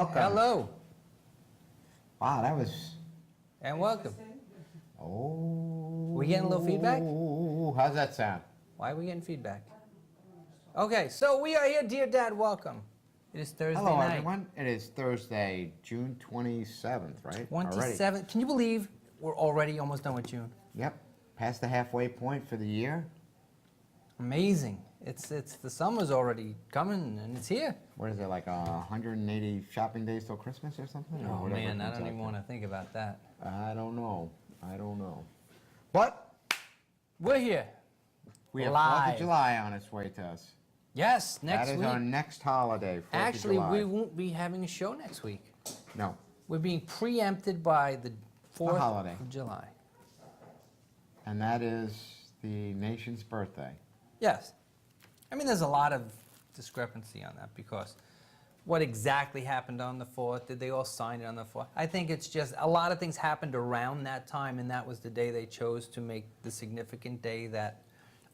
welcome. Hello. Wow, that was... And welcome. Oh. We getting a little feedback? How's that sound? Why are we getting feedback? Okay, so we are here, dear Dad, welcome. It is Thursday Hello, night. everyone. It is Thursday, June 27th, right? 27th. Can you believe we're already almost done with June? Yep. Past the halfway point for the year. Amazing. It's the summer's already coming and it's here. What is it, like 180 shopping days till Christmas or something? Oh man, I don't even want to think about that. I don't know. I don't know. But we're here. We have live. 4th of July on its way to us. Yes, next week. That is our next holiday, 4th of July. Actually, we won't be having a show next week. No. We're being preempted by the 4th of July. And that is the nation's birthday. Yes. I mean, there's a lot of discrepancy on that because what exactly happened on the 4th? Did they all sign it on the 4th? I think it's just a lot of things happened around that time, and that was the day they chose to make the significant day that,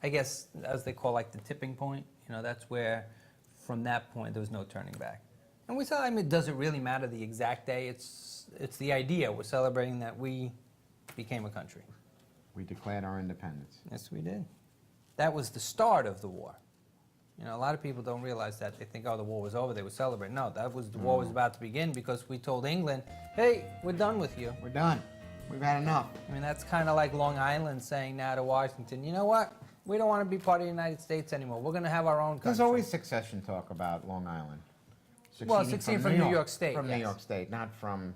I guess, as they call like the tipping point. You know, that's where, from that point, there was no turning back. And we saw, I mean, does it really matter the exact day? It's the idea. We're celebrating that we became a country. We declared our independence. Yes, we did. That was the start of the war. You know, a lot of people don't realize that. They think, oh, the war was over, they would celebrate. No, that was the war was about to begin because we told England, hey, we're done with you. We're done. We've had enough. I mean, that's kind of like Long Island saying now to Washington, you know what? We don't want to be part of the United States anymore. We're going to have our own country. There's always succession talk about Long Island. Succeeding from New York State. From yes. New York State, not from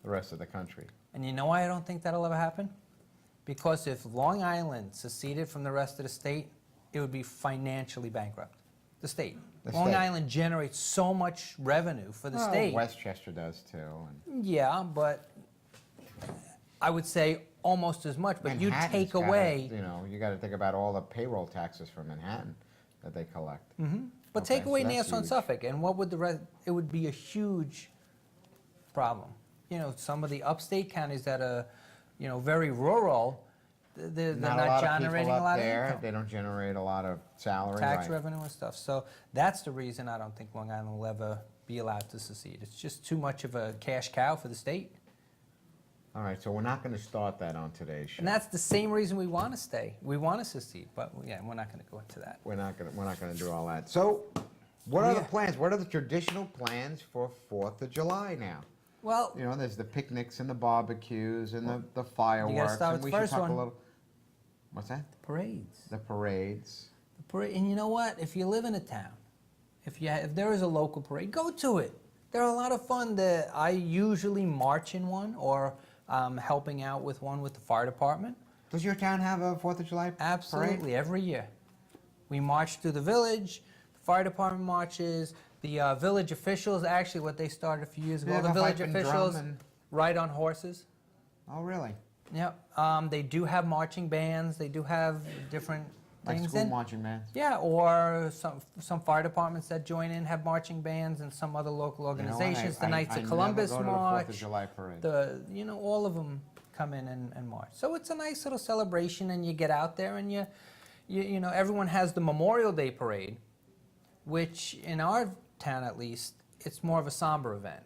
the rest of the country. And you know why I don't think that'll ever happen? Because if Long Island seceded from the rest of the state, it would be financially bankrupt. The state. Long Island generates so much revenue for the state. Westchester does too. Yeah, but I would say almost as much. But you take away. You know, you got to think about all the payroll taxes for Manhattan that they collect. Mm-hmm. But take away Nassau and Suffolk, and what would the rest? It would be a huge problem. You know, some of the upstate counties that are, you know, very rural. They're not generating a lot of income. They don't generate a lot of salary. Tax revenue and stuff. So that's the reason I don't think Long Island will ever be allowed to secede. It's just too much of a cash cow for the state. All right, so we're not going to start that on today's show. And that's the same reason we want to stay. We want to secede, but yeah, we're not going to go into that. We're not going to do all that. So, what are the plans? What are the traditional plans for 4th of July now? Well, you know, there's the picnics and the barbecues and the fireworks. You got to start with the first one. What's that? The parades. The parades. And you know what? If you live in a town, if there is a local parade, go to it. They're a lot of fun. I usually march in one or helping out with one with the fire department. Does your town have a 4th of July parade? Absolutely, every year. We march through the village, the fire department marches, the village officials, actually what they started a few years ago, the village officials ride on horses. Oh, really? Yep. They do have marching bands. They do have different things. Like school marching bands? Yeah, or some fire departments that join in have marching bands, and some other local organizations. The Knights of Columbus march. I never go to the 4th of July parade. You know, all of them come in and march. So it's a nice little celebration, and you get out there, and you know, everyone has the Memorial Day parade, which in our town at least, it's more of a somber event.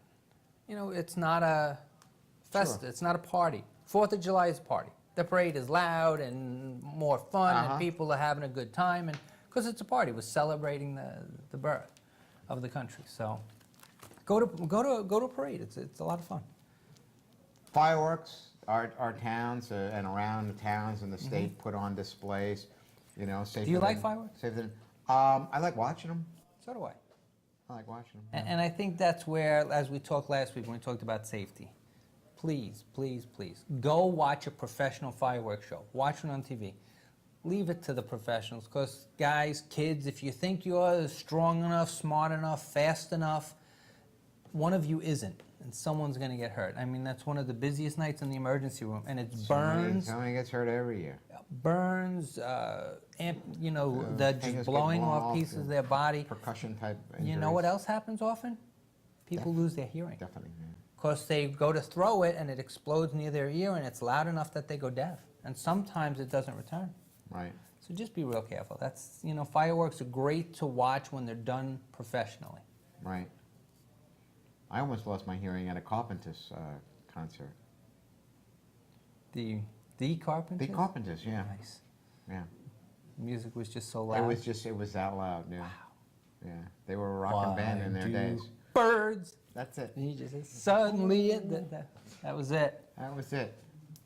You know, it's not a festa. It's not a party. 4th of July is a party. The parade is loud and more fun, and people are having a good time, and because it's a party, we're celebrating the birth of the country. So, go to a parade. It's a lot of fun. Fireworks, our towns and around the towns in the state put on displays. You know, do you like fireworks? I like watching them. So do I. I like watching them. And I think that's where, as we talked last week when we talked about safety. Please, please, please, go watch a professional fireworks show. Watch it on TV. Leave it to the professionals, because guys, kids, if you think you're strong enough, smart enough, fast enough, one of you isn't, and someone's going to get hurt. I mean, that's one of the busiest nights in the emergency room, and it's burns. Somebody gets hurt every year. Burns, you know, just blowing off pieces of their body. Percussion type injuries. You know what else happens often? People lose their hearing. Definitely, yeah. Because they go to throw it and it explodes near their ear and it's loud enough that they go deaf. And sometimes it doesn't return. Right. So just be real careful. That's, you know, fireworks are great to watch when they're done professionally. Right. I almost lost my hearing at a Carpenters concert. The Carpenters? The Carpenters, yeah. Nice. Yeah. Music was just so loud. It was that loud, yeah. Wow. Yeah. They were a rockin' band in their days. Birds. That's it. And he just said, suddenly, that was it. That was it.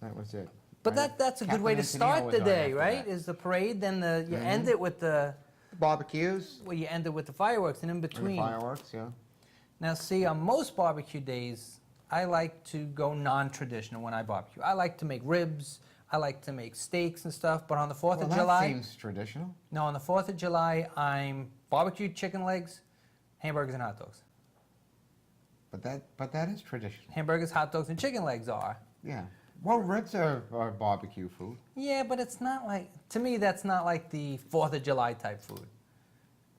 That was it. But Right? that's a good Captain way to Antonio start was the on day, after right? that. Is the parade, then you end it with the, Barbecues. well, you end it with the fireworks, and in And the between. fireworks, yeah. Now, see, on most barbecue days, I like to go non-traditional when I barbecue. I like to make ribs. I like to make steaks and stuff. But on the 4th of That July, seems traditional. no, on the 4th of July, I'm barbecued chicken legs, hamburgers, and hot dogs. But that is traditional. Hamburgers, hot dogs, and chicken legs are. Yeah. Well, ribs are barbecue food. Yeah, but it's not like, to me, that's not like the 4th of July type food.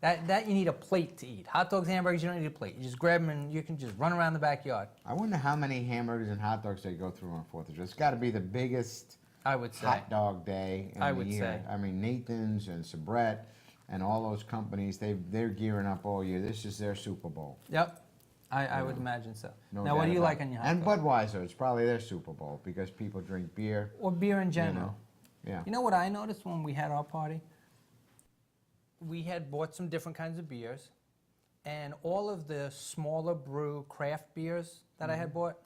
That you need a plate to eat. Hot dogs, hamburgers, you don't need a plate. You just grab them and you can just run around the backyard. I wonder how many hamburgers and hot dogs they go through on 4th of July. It's got to be the biggest I would say. hot dog day in I the would year. say. I mean, Nathan's and Sabrett and all those companies, they're gearing up all year. This is their Super Bowl. Yep, I would imagine so. No Now, what doubt do you about like it. on your hot And dog? Budweiser, it's probably their Super Bowl because people drink beer. Or beer in You general. know. Yeah. You know what I noticed when we had our party? We had bought some different kinds of beers, and all of the smaller brew craft beers that I had bought,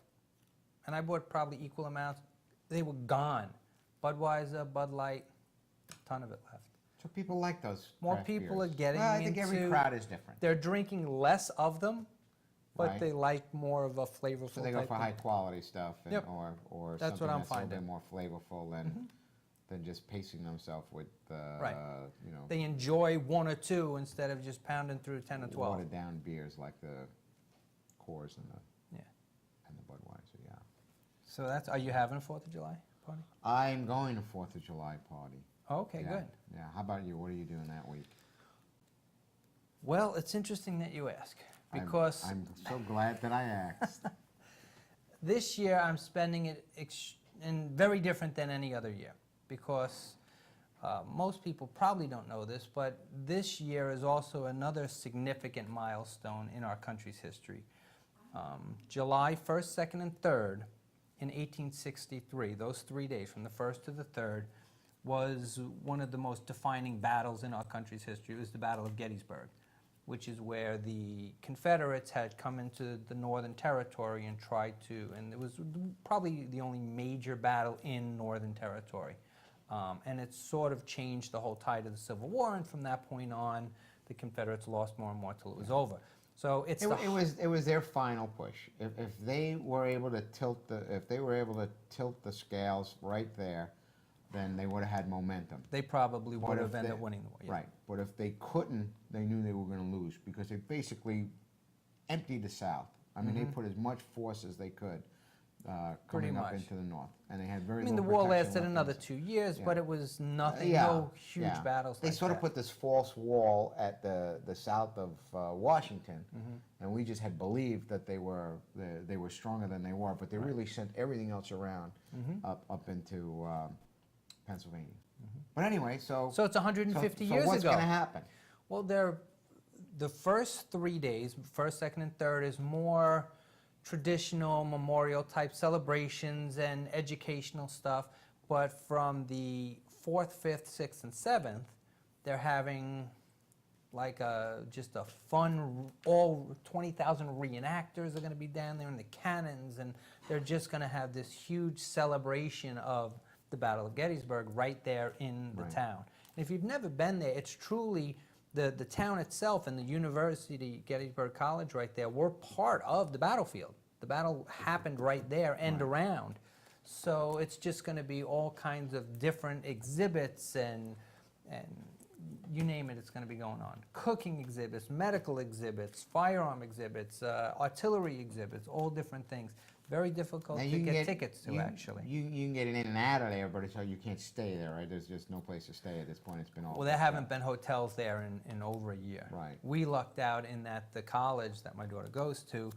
and I bought probably equal amounts, they were gone. Budweiser, Bud Light, a ton of it left. So people like those. More craft people beers. are getting Well, I think every into- crowd is different. They're drinking less of them, but Right. they like more of a flavorful So they go type for thing. high quality stuff, and, Yep. or That's something what I'm that's a little bit finding. more flavorful than just pacing themselves with, Right. you know, They enjoy one or two instead of just pounding through 10 or 12. watered down beers like the Coors and Yeah. the Budweiser. Yeah. So are you having a 4th of July party? I'm going to 4th of July party. Okay, Yeah. good. Yeah. How about you? What are you doing that week? Well, it's interesting that you ask because I'm so glad that I asked. this year I'm spending it and very different than any other year because most people probably don't know this, but this year is also another significant milestone in our country's history. July 1st, 2nd, and 3rd in 1863, those 3 days from the 1st to the 3rd, was one of the most defining battles in our country's history. It was the Battle of Gettysburg, which is where the Confederates had come into the Northern Territory and tried to, and it was probably the only major battle in Northern Territory. And it sort of changed the whole tide of the Civil War, and from that point on, the Confederates lost more and more till it was over. So it's It was their final push. If they were able to tilt the scales right there, then they would have had momentum. they probably But would if have ended they- up winning the war. Yeah. Right. But if they couldn't, they knew they were going to lose because they basically emptied the South. I mean, they put as much force as they could Pretty coming up much. into the North, and they had very. I mean, the little war protection lasted left another inside. 2 years, Yeah. but it was nothing, Yeah, no huge yeah. battles They like sort of that. put this false wall at the south of Washington, and we just had believed that they were stronger than they were, but they really sent everything else around up into Pennsylvania. But anyway, so So it's 150 years what's ago. going to happen? Well, the first 3 days, 1st, 2nd, and 3rd, is more traditional memorial type celebrations and educational stuff. But from the 4th, 5th, 6th, and 7th, they're having like just a fun, all 20,000 reenactors are going to be down there, and the cannons, and they're just going to have this huge celebration of the Battle of Gettysburg right there in the Right. town. And if you've never been there, it's truly the town itself and the University, Gettysburg College right there, were part of the battlefield. The battle happened right there and around. So it's just going to be all kinds of different exhibits and you name it, it's going to be going on. Cooking exhibits, medical exhibits, firearm exhibits, artillery exhibits, all different things. Very difficult Now, to you can get tickets to, actually. You can get in and out of there, but you can't stay there, right? There's just no place to stay at this point. It's been all. Well, there haven't been hotels there in over a year. Right. We lucked out in that the college that my daughter goes to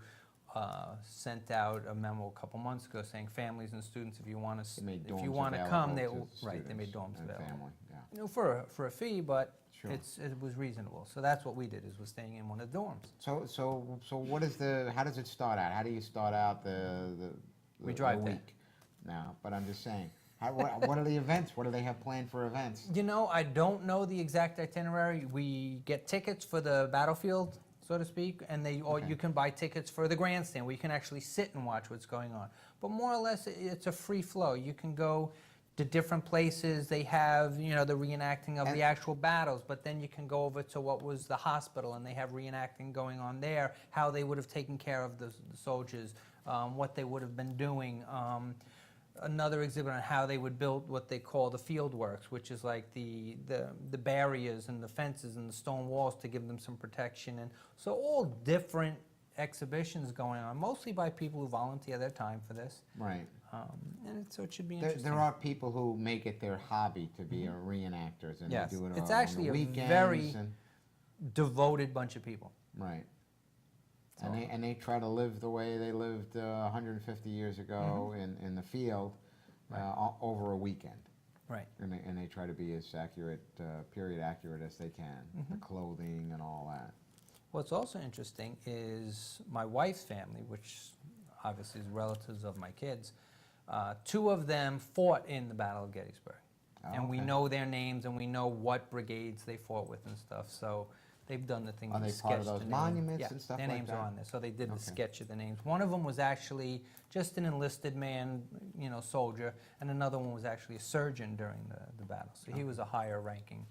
sent out a memo a couple months ago saying families and students, if you want They made to, if you dorms want to come, they available to right, they made students dorms and available. family, yeah. You know, for a fee, but Sure. it was reasonable. So that's what we did, is was staying in one of the dorms. So what is how does it start out? How do you start out We drive the there. week? Now, but I'm just saying, what are the events? What do they have planned for events? You know, I don't know the exact itinerary. We get tickets for the battlefield, so to speak, and or Okay. you can buy tickets for the grandstand where you can actually sit and watch what's going on. But more or less, it's a free flow. You can go to different places. They have, you know, the reenacting of the actual battles, but then you can go over to what was the hospital, and they have reenacting going on there, how they would have taken care of the soldiers, what they would have been doing. Another exhibit on how they would build what they call the field works, which is like the barriers and the fences and the stone walls to give them some protection. And so all different exhibitions going on, mostly by people who volunteer their time for this. Right. So it should be There, interesting. there are people who make it their hobby to be reenactors, and Yes. they do it It's on actually the a weekends. very- and, Devoted bunch of people. right. So- And they try to live the way they lived 150 years ago in the field over a weekend. Right. And they try to be as accurate, period accurate as they can, the clothing and all that. What's also interesting is my wife's family, which obviously is relatives of my kids. Two of them fought in the Battle of Gettysburg. Oh, And we okay. know their names, and we know what brigades they fought with and stuff. So they've done the thing. Are to they part of sketch those the names. monuments Yeah, and stuff their like names that? are on there. So they did the Okay. sketch of the names. One of them was actually just an enlisted man, you know, soldier, and another one was actually a surgeon during the battle. So he was a higher ranking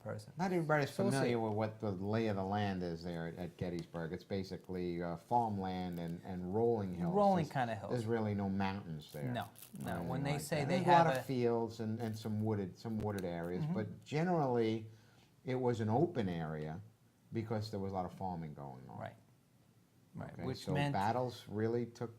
person. Not everybody's So we'll see. familiar with what the lay of the land is there at Gettysburg. It's basically farmland and rolling hills. Rolling There's- kind of hills. There's really no mountains there. No, no. or anything When they like say that. they There's have a lot a of fields and some wooded areas, but generally it was an open area because there was a lot of farming going on. right, right, Okay, which so meant battles really took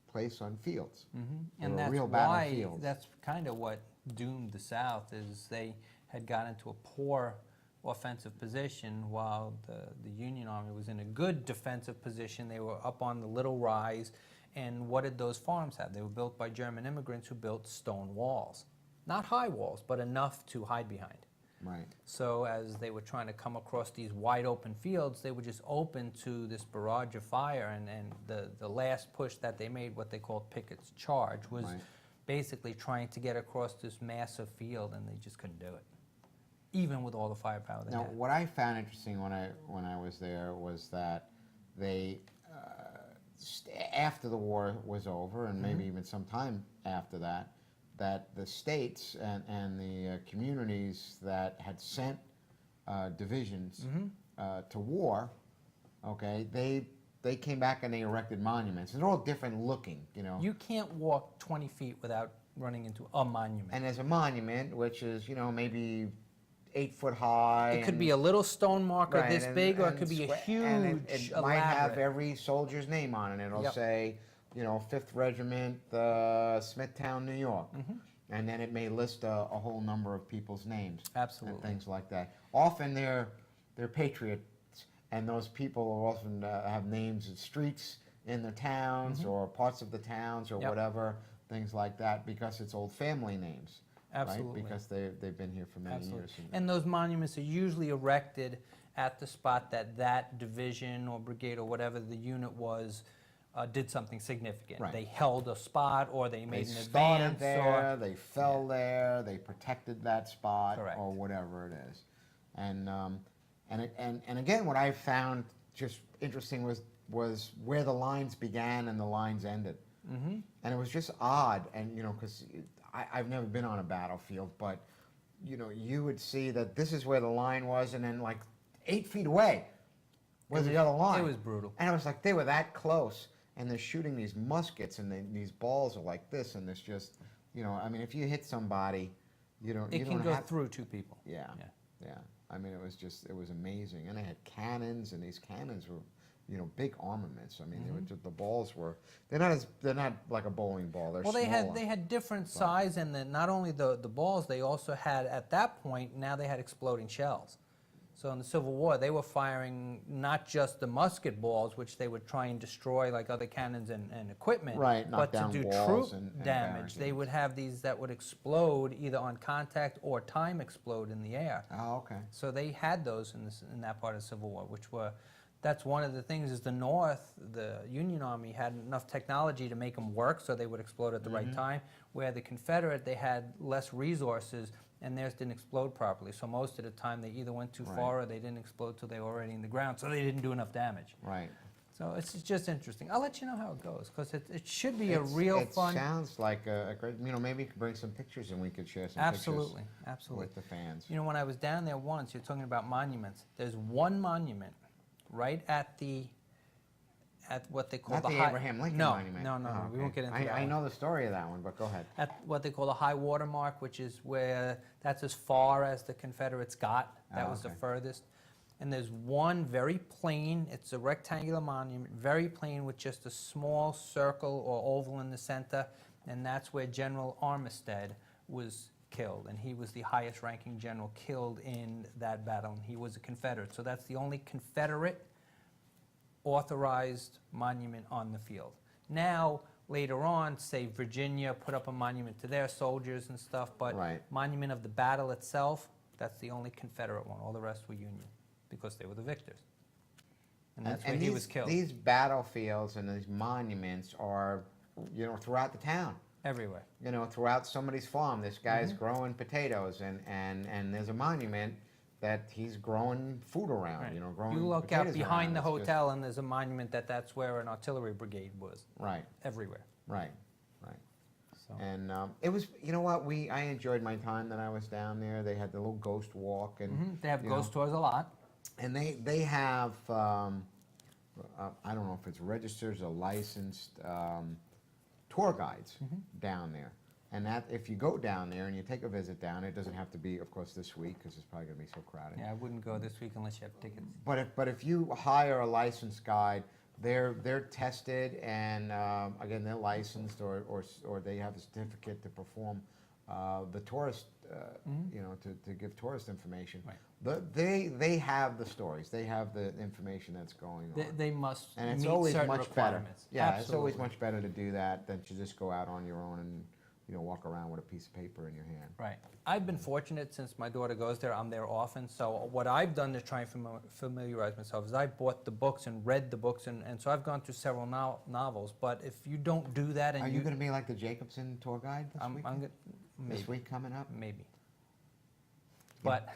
place on fields. There and were that's real why battlefields. that's kind of what doomed the South, is they had got into a poor offensive position while the Union Army was in a good defensive position. They were up on the little rise, and what did those farms have? They were built by German immigrants who built stone walls. Not high walls, but enough to hide behind. Right. So as they were trying to come across these wide open fields, they were just open to this barrage of fire, and the last push that they made, what they called Pickett's Charge, was Right. basically trying to get across this massive field, and they just couldn't do it, even with all the firepower they Now, had. what I found interesting when I was there was that they, after the war was over, and maybe even some time after that, that the states and the communities that had sent divisions to war, okay, they came back and they erected monuments. And they're all different looking, you know. You can't walk 20 feet without running into a monument. And there's a monument, which is, you know, maybe 8 foot high. It could and- be a little stone marker Right, this and- big, or it and could be a squa- huge, and it might have elaborate. every soldier's name on it. It'll Yep. say, you know, 5th Regiment, Smithtown, New York. And then it may list a whole number of people's names. Absolutely. And things like that. Often they're patriots, and those people often have names of streets in their towns or parts of the towns or Yep. whatever, things like that, because it's old family names. Absolutely. Right? Because they've been here for many Absolutely. years. And those monuments are usually erected at the spot that division or brigade or whatever the unit was did something significant. Right. They held a spot, or they They made an started advance, there, or they fell there, they protected that spot, Correct. or whatever it is. And again, what I found just interesting was where the lines began and the lines ended. And it was just odd, and you know, because I've never been on a battlefield, but you know, you would see that this is where the line was, and then like 8 feet away was the other line. it was brutal. And it was like they were that close, and they're shooting these muskets, and these balls are like this, and it's just, you know, I mean, if you hit somebody, you don't. It you can don't go have, through two people. Yeah, Yeah. yeah. I mean, it was amazing, and they had cannons, and these cannons were, you know, big armaments. I mean, they were just, the balls were. They're not like a bowling ball. They're Well, smaller. they had different size, and then not only the balls, they also had, at that point, now they had exploding shells. So in the Civil War, they were firing not just the musket balls, which they would try and destroy like other cannons and equipment, Right, knock but to down do walls troop and damage, they would have these that would explode either on contact or time explode in the air. Oh, okay. So they had those in that part of the Civil War, which were, that's one of the things is the North, the Union Army had enough technology to make them work so they would explode at the right time, where the Confederate, they had less resources and theirs didn't explode properly. So most of the time they either went too far or they didn't explode till they were already in the ground, so they didn't do enough damage. Right. So it's just interesting. I'll let you know how it goes, because it should be a real fun. It sounds like a great, maybe you could bring some pictures and we could share some Absolutely, pictures absolutely. with the fans. You know, when I was down there once, you're talking about monuments. There's one monument right at what they call Not the the Abraham Lincoln Monument. No, Oh, we won't get into that. I one. know the story of that one, but go ahead. At what they call the high water mark, which is where that's as far as the Confederates got. That was the furthest. And there's one very plain, it's a rectangular monument, very plain with just a small circle or oval in the center, and that's where General Armistead was killed, and he was the highest ranking general killed in that battle, and he was a Confederate. So that's the only Confederate authorized monument on the field. Now, later on, say Virginia put up a monument to their soldiers and stuff, but monument of the battle itself, that's the only Confederate one. All the rest were Union, because they were the victors. And that's where he was killed. These battlefields and these monuments are, throughout the town. Everywhere. Throughout somebody's farm, this guy's growing potatoes, and there's a monument that he's growing food around, growing You look potatoes out behind the around. It's hotel, and there's a monument that's where an artillery brigade was. Right. Everywhere. Right. So. And it was, I enjoyed my time that I was down there. They had the little ghost walk, and They have ghost tours a lot. and they have, I don't know if it's registered or licensed tour guides down there. And that, if you go down there and you take a visit down, it doesn't have to be, of course, this week, because it's probably going to be so crowded. Yeah, I wouldn't go this week unless you have tickets. But if you hire a licensed guide, they're tested, and again, they're licensed, or they have a certificate to perform the tourist, to give tourist information. Right. They have the stories. They have the information that's going on. They must And it's meet always certain much better. requirements. Yeah, Absolutely. it's always much better to do that than to just go out on your own and walk around with a piece of paper in your hand. Right. I've been fortunate since my daughter goes there. I'm there often. So what I've done to try and familiarize myself is I bought the books and read the books, and so I've gone through several novels. But if you don't do that, and Are you going to be like the Jacobson tour guide this week coming up? Maybe. But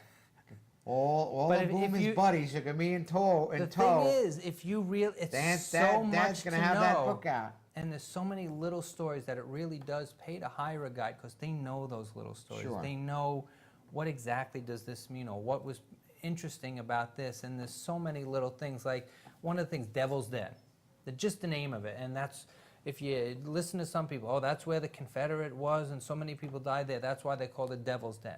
all but of whom if his you- buddies are going to be in tow. the thing is, if you it's so much Dad's to going to have know. that book out. And there's so many little stories that it really does pay to hire a guide, because they know those little stories. Sure. They know what exactly does this mean, or what was interesting about this. And there's so many little things, like one of the things, Devil's Den, just the name of it. And that's, if you listen to some people, that's where the Confederate was and so many people died there. That's why they called it Devil's Den.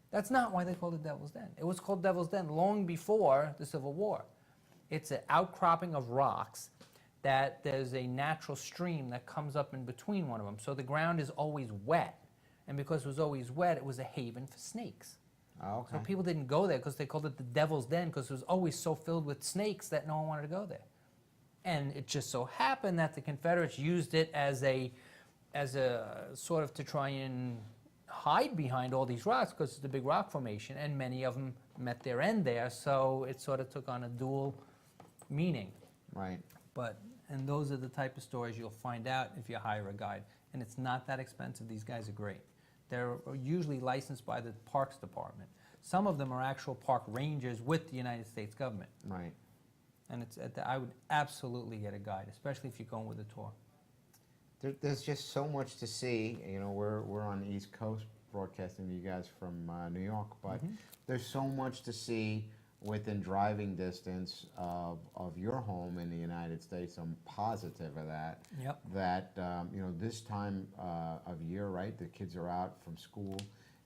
That's not why they called it Devil's Den. It was called Devil's Den long before the Civil War. It's an outcropping of rocks that there's a natural stream that comes up in between one of them. So the ground is always wet. And because it was always wet, it was a haven for snakes. Oh, okay. So people didn't go there because they called it the Devil's Den, because it was always so filled with snakes that no one wanted to go there. And it just so happened that the Confederates used it as a sort of to try and hide behind all these rocks, because it's a big rock formation, and many of them met their end there. So it sort of took on a dual meaning. Right. And those are the type of stories you'll find out if you hire a guide. And it's not that expensive. These guys are great. They're usually licensed by the Parks Department. Some of them are actual park rangers with the United States government. Right. And I would absolutely get a guide, especially if you're going with a tour. There's just so much to see. We're on the East Coast broadcasting to you guys from New York, but there's so much to see within driving distance of your home in the United States. I'm positive of that. Yep. That this time of year, right? The kids are out from school,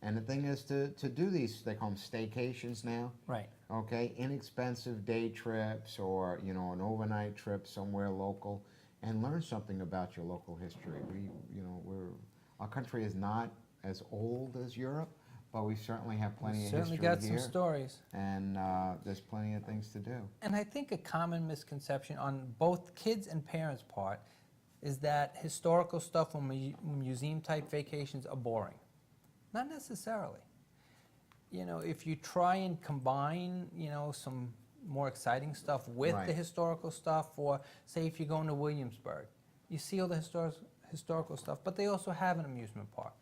and the thing is to do these. They call them staycations now. Right. Okay, inexpensive day trips, or an overnight trip somewhere local, and learn something about your local history. Our country is not as old as Europe, but we certainly have plenty of Certainly history got here. some stories. And there's plenty of things to do. And I think a common misconception on both kids' and parents' part is that historical stuff or museum-type vacations are boring. Not necessarily. You know, if you try and combine, you know, some more exciting stuff with Right. the historical stuff, or say if you're going to Williamsburg, you see all the historical stuff, but they also have an amusement park.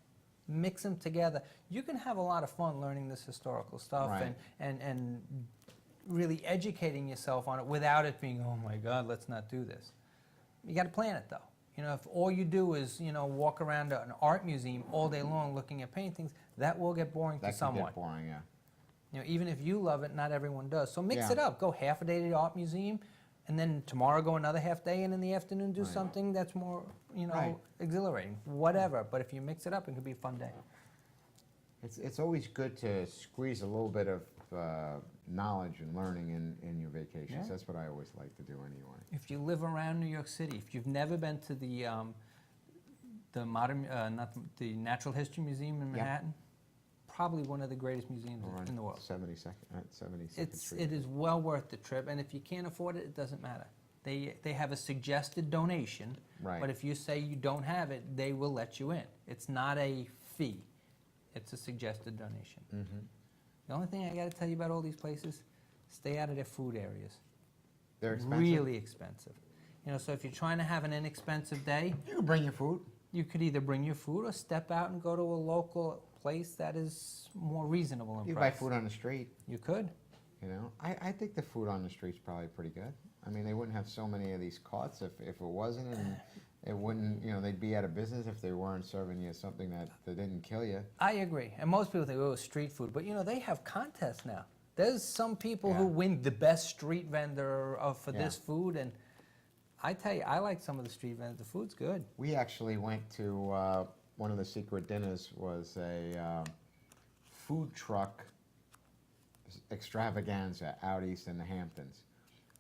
Mix them together. You can have a lot of fun learning this historical stuff Right. and really educating yourself on it without it being, oh my God, let's not do this. You got to plan it though. You know, if all you do is, you know, walk around an art museum all day long looking at paintings, that will get boring That to can someone. get boring, yeah. You know, even if you love it, not everyone does. So mix Yeah. it up. Go half a day to the art museum, and then tomorrow go another half day, and in the afternoon do Right. something that's more, you know, Right. exhilarating. Whatever. But if you mix it up, it could be a fun day. It's always good to squeeze a little bit of knowledge and learning in your vacations. Yeah. That's what I always like to do anyway. If you live around New York City, if you've never been to the modern, not the Natural History Museum in Yeah. Manhattan, probably one of the greatest museums We're on in the world. 72nd Street. It is well worth the trip, and if you can't afford it, it doesn't matter. They have a suggested donation, Right. but if you say you don't have it, they will let you in. It's not a fee. It's a suggested donation. Mm-hmm. The only thing I got to tell you about all these places, stay out of their food areas. They're expensive. Really expensive. You know, so if you're trying to have an inexpensive day, You can bring your food. you could either bring your food or step out and go to a local place that is more reasonable in You price. buy food on the street. You could. You know, I think the food on the street's probably pretty good. I mean, they wouldn't have so many of these carts if it wasn't, and it wouldn't, you know, they'd be out of business if they weren't serving you something that didn't kill you. I agree. And most people think, oh, street food. But, you know, they have contests now. There's some people who Yeah. win the best street vendor for Yeah. this food. And I tell you, I like some of the street vendors. The food's good. We actually went to, one of the secret dinners was a food truck extravaganza out east in the Hamptons.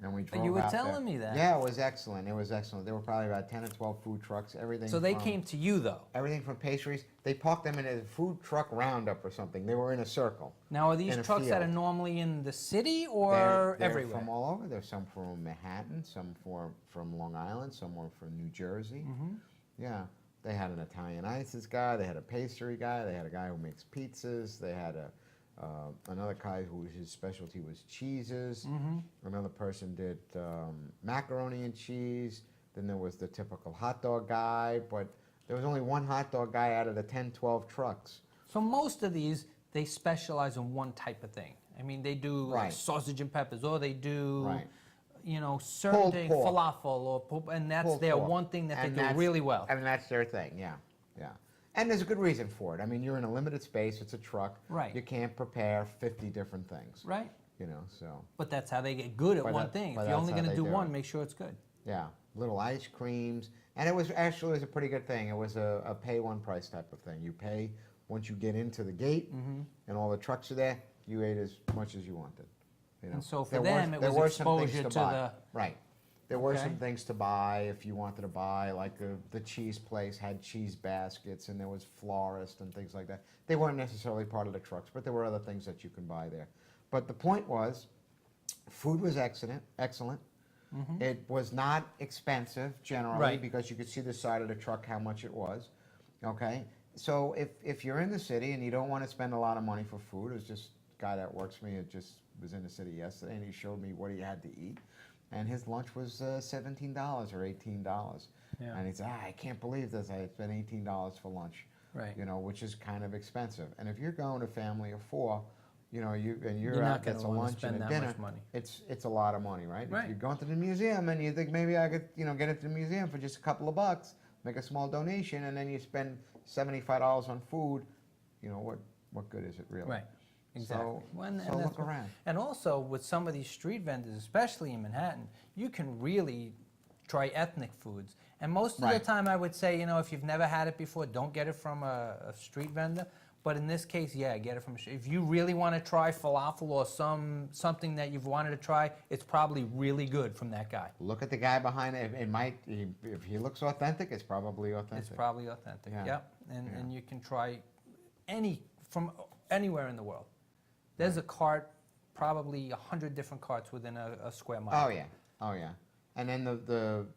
And we drove You were out there. telling me that. Yeah, it was excellent. It was excellent. There were probably about 10 or 12 food trucks, everything So they from, came to you, though. everything from pastries. They parked them in a food truck roundup or something. They were in a circle. Now, are these In a trucks that are field. normally in the city or They're everywhere? from all over. There's some from Manhattan, some from Long Island, some were from New Jersey. Mm-hmm. Yeah, they had an Italian ices guy. They had a pastry guy. They had a guy who makes pizzas. They had another guy his specialty was cheeses. Mm-hmm. Another person did macaroni and cheese. Then there was the typical hot dog guy, but there was only one hot dog guy out of the 10, 12 trucks. So most of these, they specialize in one type of thing. I mean, they do like Right. sausage and peppers, or they do, Right. you know, certain Pulled things, pork. falafel, and that's Pulled their pork. one thing that And they do that's- really well. I mean, that's their thing, yeah, yeah. And there's a good reason for it. I mean, you're in a limited space, it's a truck. Right. You can't prepare 50 different things. Right? You know, so, But that's how they get good at But one that- thing. but If you're that's only how going to they do do one, it. make sure it's good. yeah, little ice creams. And it was actually a pretty good thing. It was a pay one price type of thing. You pay once you get into the gate Mm-hmm. and all the trucks are there, you ate as much as you wanted. You know? And so for There them, were- it there was were some things exposure to buy. the- Right. There were Okay. some things to buy if you wanted to buy, like the cheese place had cheese baskets and there was florist and things like that. They weren't necessarily part of the trucks, but there were other things that you can buy there. But the point was, food was excellent. Mm-hmm. It was not expensive generally Right. because you could see the side of the truck how much it was. Okay, so if you're in the city and you don't want to spend a lot of money for food, it's just a guy that works for me. It just was in the city yesterday and he showed me what he had to eat, and his lunch was $17 or $18. Yeah. And he said, I can't believe this. I spent $18 for lunch. Right. You know, which is kind of expensive. And if you're going to family of four, you know, you're You're out, not going that's to a want to lunch spend and a that dinner. much money. It's a lot of money, right? Right. If you're going to the museum and you think maybe I could, you know, get into the museum for just a couple of bucks, make a small donation, and then you spend $75 on food, you know, what good is it really? Right. Exactly. So, Well, so that's look what- around. And also with some of these street vendors, especially in Manhattan, you can really try ethnic foods. And most of the Right. time I would say, you know, if you've never had it before, don't get it from a street vendor. But in this case, yeah, get it from a street. If you really want to try falafel or something that you've wanted to try, it's probably really good from that guy. Look at the guy behind it. If he looks authentic, it's probably authentic. It's probably authentic. Yeah. Yep. And you can try any from anywhere in the world. There's a cart, probably 100 different carts within a square mile. Oh yeah, oh yeah. And then the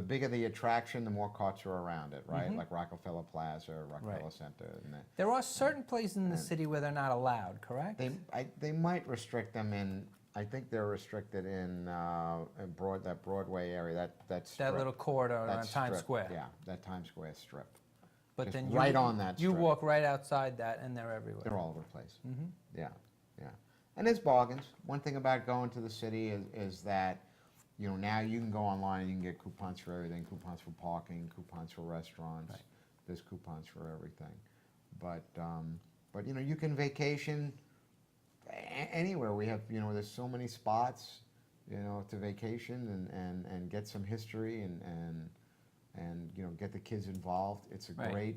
bigger the attraction, the more carts are around it, right? Like Rockefeller Plaza, Rockefeller Center. And There are certain places in the city where they're not allowed, correct? they might restrict them in. I think they're restricted in that Broadway area. That strip, that little corridor that on Times strip, Square. Yeah, that Times Square strip. But Just then right on that you strip. walk right outside that, and they're everywhere. They're all over the place. Yeah, yeah. And there's bargains. One thing about going to the city is that, you know, now you can go online and you can get coupons for everything, coupons for parking, coupons for restaurants. Right. There's coupons for everything. But you know, you can vacation anywhere. We have, you know, there's so many spots, you know, to vacation and get some history and you know, get the kids involved. It's a Right. great,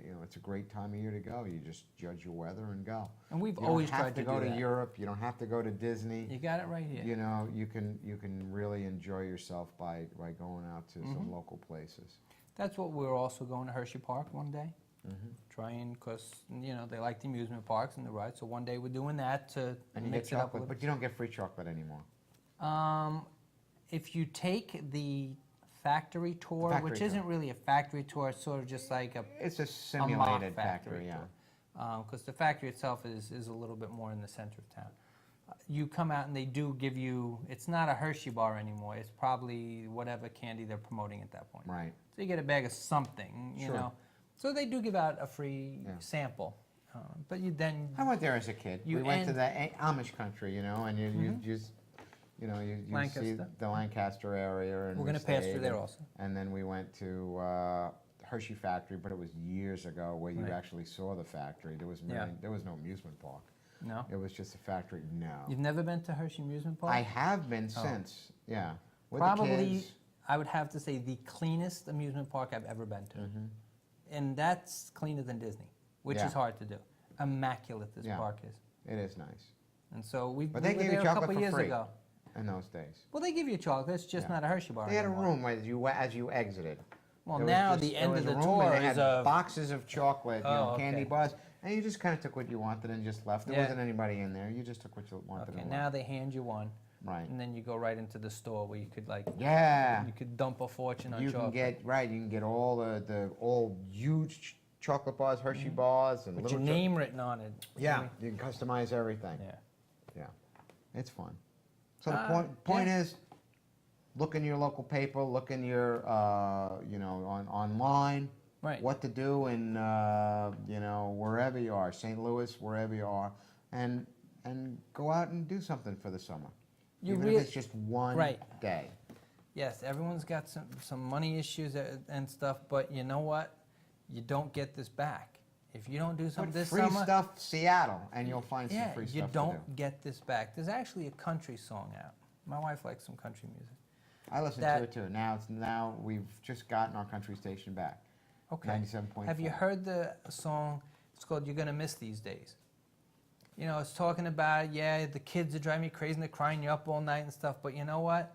you know, it's a great time of year to go. You just judge your weather and go. And we've You always don't have tried to to go do to that. Europe. You don't have to go to Disney. You got it right here. You know, you can really enjoy yourself by going out to Mm-hmm. some local places. That's what we're also going to Hershey Park one day. Mm-hmm. Trying, because, you know, they like the amusement parks and the rides, so one day we're doing that to And you mix get it up a chocolate, little. but you don't get free chocolate anymore. If you take the factory tour, Factory which tour. isn't really a factory tour, it's sort of just like a It's a mock simulated factory, yeah. Because the factory itself is a little bit more in the center of town. You come out and they do give you, it's not a Hershey bar anymore, it's probably whatever candy they're promoting at that point. Right. So you get a bag of something, you Sure. know. So they do give out a free Yeah. sample. But you then, I went there as a kid. You We went to end- the Amish country, you know, and you just, you know, you see Lancaster. the Lancaster area. And we're we going to pass stayed, through there and- also. And then we went to Hershey Factory, but it was years ago where you Right. actually saw the factory. There was Yeah. there was no amusement park. No? It was just a factory. No. You've never been to Hershey Amusement Park? I have been Oh. since, yeah. With the Probably, kids. I would have to say, the cleanest amusement park I've ever been to. Mhm. And that's cleaner than Disney, which Yeah. is hard to do. Immaculate this Yeah. park is. It is nice And so But we they were gave you there a chocolate couple for years free. ago. in those days. Well, they give you chocolate, it's just Yeah. not a Hershey bar They had a anymore. room as you exited. Well, There was now just- the there end was of a the room tour and they is had a... boxes of chocolate, you know, Oh, candy okay. bars, and you just kind of took what you wanted and just left. There Yeah. wasn't anybody in there. You just took what you wanted Okay, and now left. they hand you one, Right. and then you go right into the store where you could, like, Yeah. you could dump a fortune on You chocolate. can get all the all huge chocolate bars, Hershey bars, and with little your name written on it. Yeah, you can customize everything. Yeah. Yeah, it's fun. So the point yeah. is, look in your local paper, look in your you know, online, Right. what to do in you know, wherever you are, St. Louis, wherever you are, and go out and do something for the summer. You Even really- if it's just one Right. day. Yes, everyone's got some money issues and stuff, but you know what? You don't get this back. If you don't do something Put this free summer, stuff, Seattle, and you'll find some yeah, free you stuff don't to do. get this back. There's actually a country song out. My wife likes some country music. I listen that- to it too. Now we've just gotten our country station back. Okay. 97.4. Have you heard the song? It's called "You're Gonna Miss These Days." You know, it's talking about, yeah, the kids are driving you crazy and they're crying you up all night and stuff, but you know what?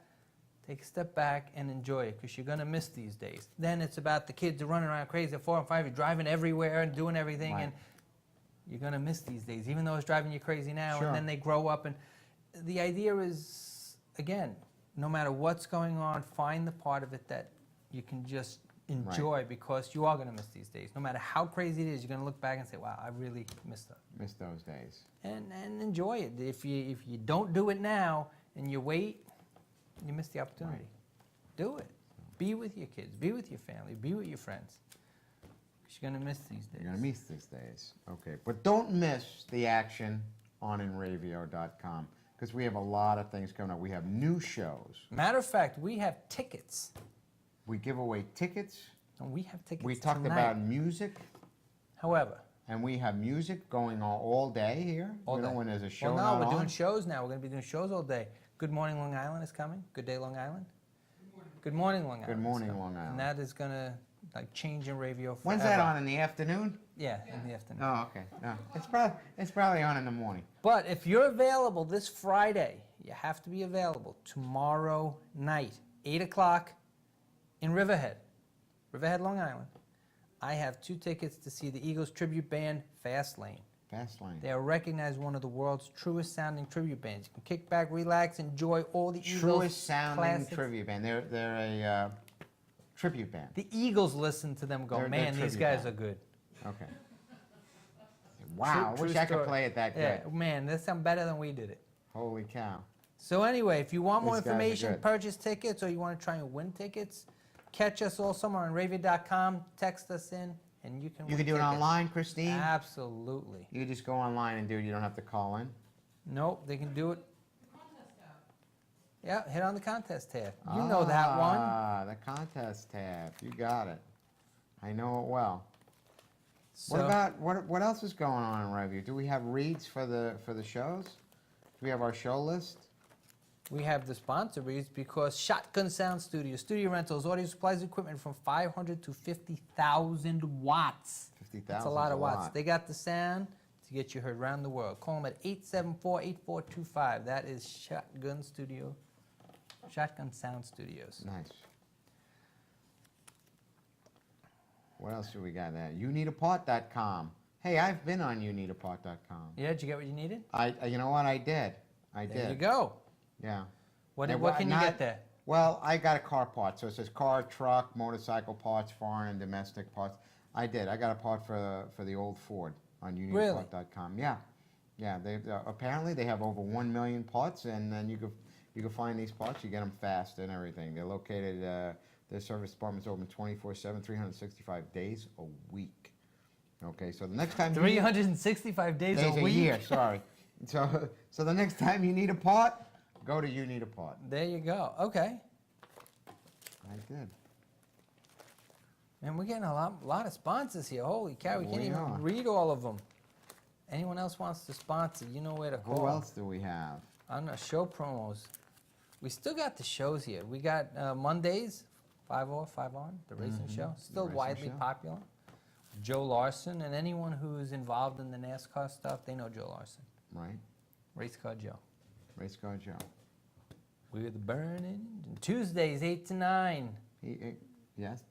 Take a step back and enjoy it, because you're gonna miss these days. Then it's about the kids are running around crazy at 4 and 5, you're driving everywhere and doing everything, Right. and you're gonna miss these days, even though it's driving you crazy now. Sure. And then they grow up, and the idea is, again, no matter what's going on, find the part of it that you can just enjoy, because you are gonna miss these days. No matter how crazy it is, you're gonna look back and say, wow, I really missed that. Miss those days. And enjoy it. If you don't do it now and you wait, you miss the opportunity. Right. Do it. Be with your kids. Be with your family. Be with your friends. 'Cause you're gonna miss these days. You're gonna miss these days. Okay, but don't miss the action on enravio.com, because we have a lot of things coming up. We have new shows. Matter of fact, we have tickets. We give away tickets. And we have tickets We talked tonight. about music, However, and we have music going on all day here. all You day. know, when there's a show well, no, not we're on. doing shows now. We're gonna be doing shows all day. Good Morning Long Island is coming. Good Day Long Island. Good Morning Long Island. Good is Morning coming. Long Island. And that is gonna like change in radio forever. When's that on, in the afternoon? Yeah, in the afternoon. Oh, okay. No, it's probably on in the morning. But if you're available this Friday, you have to be available tomorrow night, 8 o'clock in Riverhead, Long Island. I have 2 tickets to see the Eagles tribute band, Fast Lane. Fast Lane. They are recognized one of the world's truest sounding tribute bands. You can kick back, relax, enjoy all the Eagles Truest sounding classics. tribute band. They're a tribute band. The Eagles listen to them go, They're man, these tribute guys band. are good. Okay. Wow, I True wish I could story. play it that good. Yeah, man, they sound better than we did it. Holy cow. So anyway, if you want more These guys are information, good. purchase tickets, or you want to try and win tickets, catch us all somewhere on ravia.com, text us in, and you can You win can do it tickets. online, Christine? Absolutely. You can just go online and do it. You don't have to call in. Nope, they can do it. Yeah, hit on the contest tab. You know that one. Ah, the contest tab. You got it. I know it well. So, What about what else is going on in Review? Do we have reads for the shows? Do we have our show list? we have the sponsor reads because Shotgun Sound Studio, studio rentals, audio supplies, equipment from 500 to 50,000 watts. 50,000. That's a lot of watts. They got the sound to get you heard around the world. Call them at 874-8425. That is Shotgun Sound Studios. Nice. What else do we got there? YouNeedAPart.com. Hey, I've been on YouNeedAPart.com. Yeah, did you get what you needed? You know what? I did. I did. There you go. Yeah. What Yeah, can you not- get there? Well, I got a car part, so it says car, truck, motorcycle parts, foreign and domestic parts. I did. I got a part for the old Ford on YouNeedAPart.com. Yeah, yeah. They apparently they have over 1 million parts, and then you can find these parts. You get them fast and everything. They're located. Their service department's open 24/7, 365 days a week. Okay, so the next time 365 days a week? year. Sorry. So the next time you need a part, go to You Need a Part. There you go. Okay. I did. Man, we're getting a lot of sponsors here. Holy cow, we can't We even are. read all of them. Anyone else wants to sponsor, you know where to call. Who else do we have? I don't know, show promos. We still got the shows here. We got Mondays, 5 off, 5 on, the racing show. Still racing widely show. popular. Joe Larson, and anyone who's involved in the NASCAR stuff, they know Joe Larson. Right. Race Car Joe. Race Car Joe. We're the burning. Tuesdays, 8 to 9. Yes.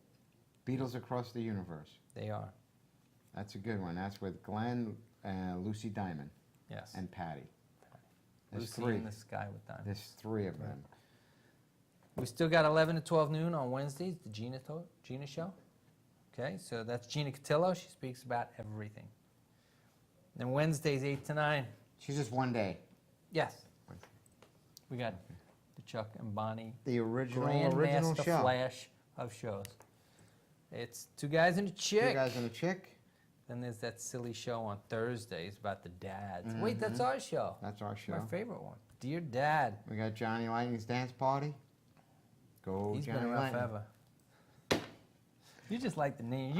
Beatles Across the Universe. They are. That's a good one. That's with Glenn, Lucy Diamond, Yes. and Patty. There's Lucy three. in the Sky with Diamonds. There's 3 of them. We still got 11 to 12 noon on Wednesdays, the Gina Show. Okay, so that's Gina Cotillo. She speaks about everything. Then Wednesdays, 8 to 9. She's just one day. Yes. We got the Chuck and Bonnie The original Grandmaster show. Flash of shows. It's 2 guys and a chick. 2 guys and a chick. Then there's that silly show on Thursdays about the dads. Wait, that's our show. That's our show. My favorite one. Dear Dad. We got Johnny Lightning's dance party. Go He's Johnny been around Lightning. forever. You just like the name.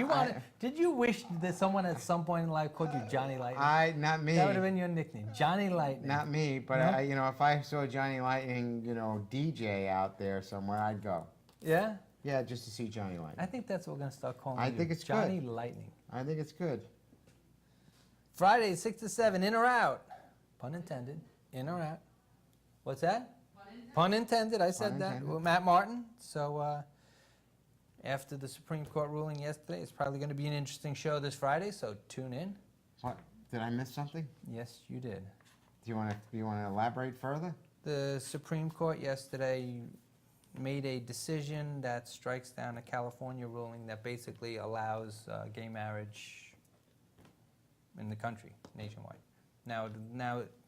Did you wish that someone at some point in life called you Johnny Lightning? Not me. That would have been your nickname, Johnny Lightning. Not me, but No? if I saw Johnny Lightning, DJ out there somewhere, I'd go. Yeah? Yeah, just to see Johnny Lightning. I think that's what we're going to start calling I you. think it's Johnny good. Lightning. I think it's good. Friday, 6 to 7, in or out? Pun intended. In or out? What's that? Pun intended. I said Pun that. intended. With Matt Martin. So after the Supreme Court ruling yesterday, it's probably going to be an interesting show this Friday, so tune in. What? Did I miss something? Yes, you did. Do you want to elaborate further? The Supreme Court yesterday made a decision that strikes down a California ruling that basically allows gay marriage in the country, nationwide. Now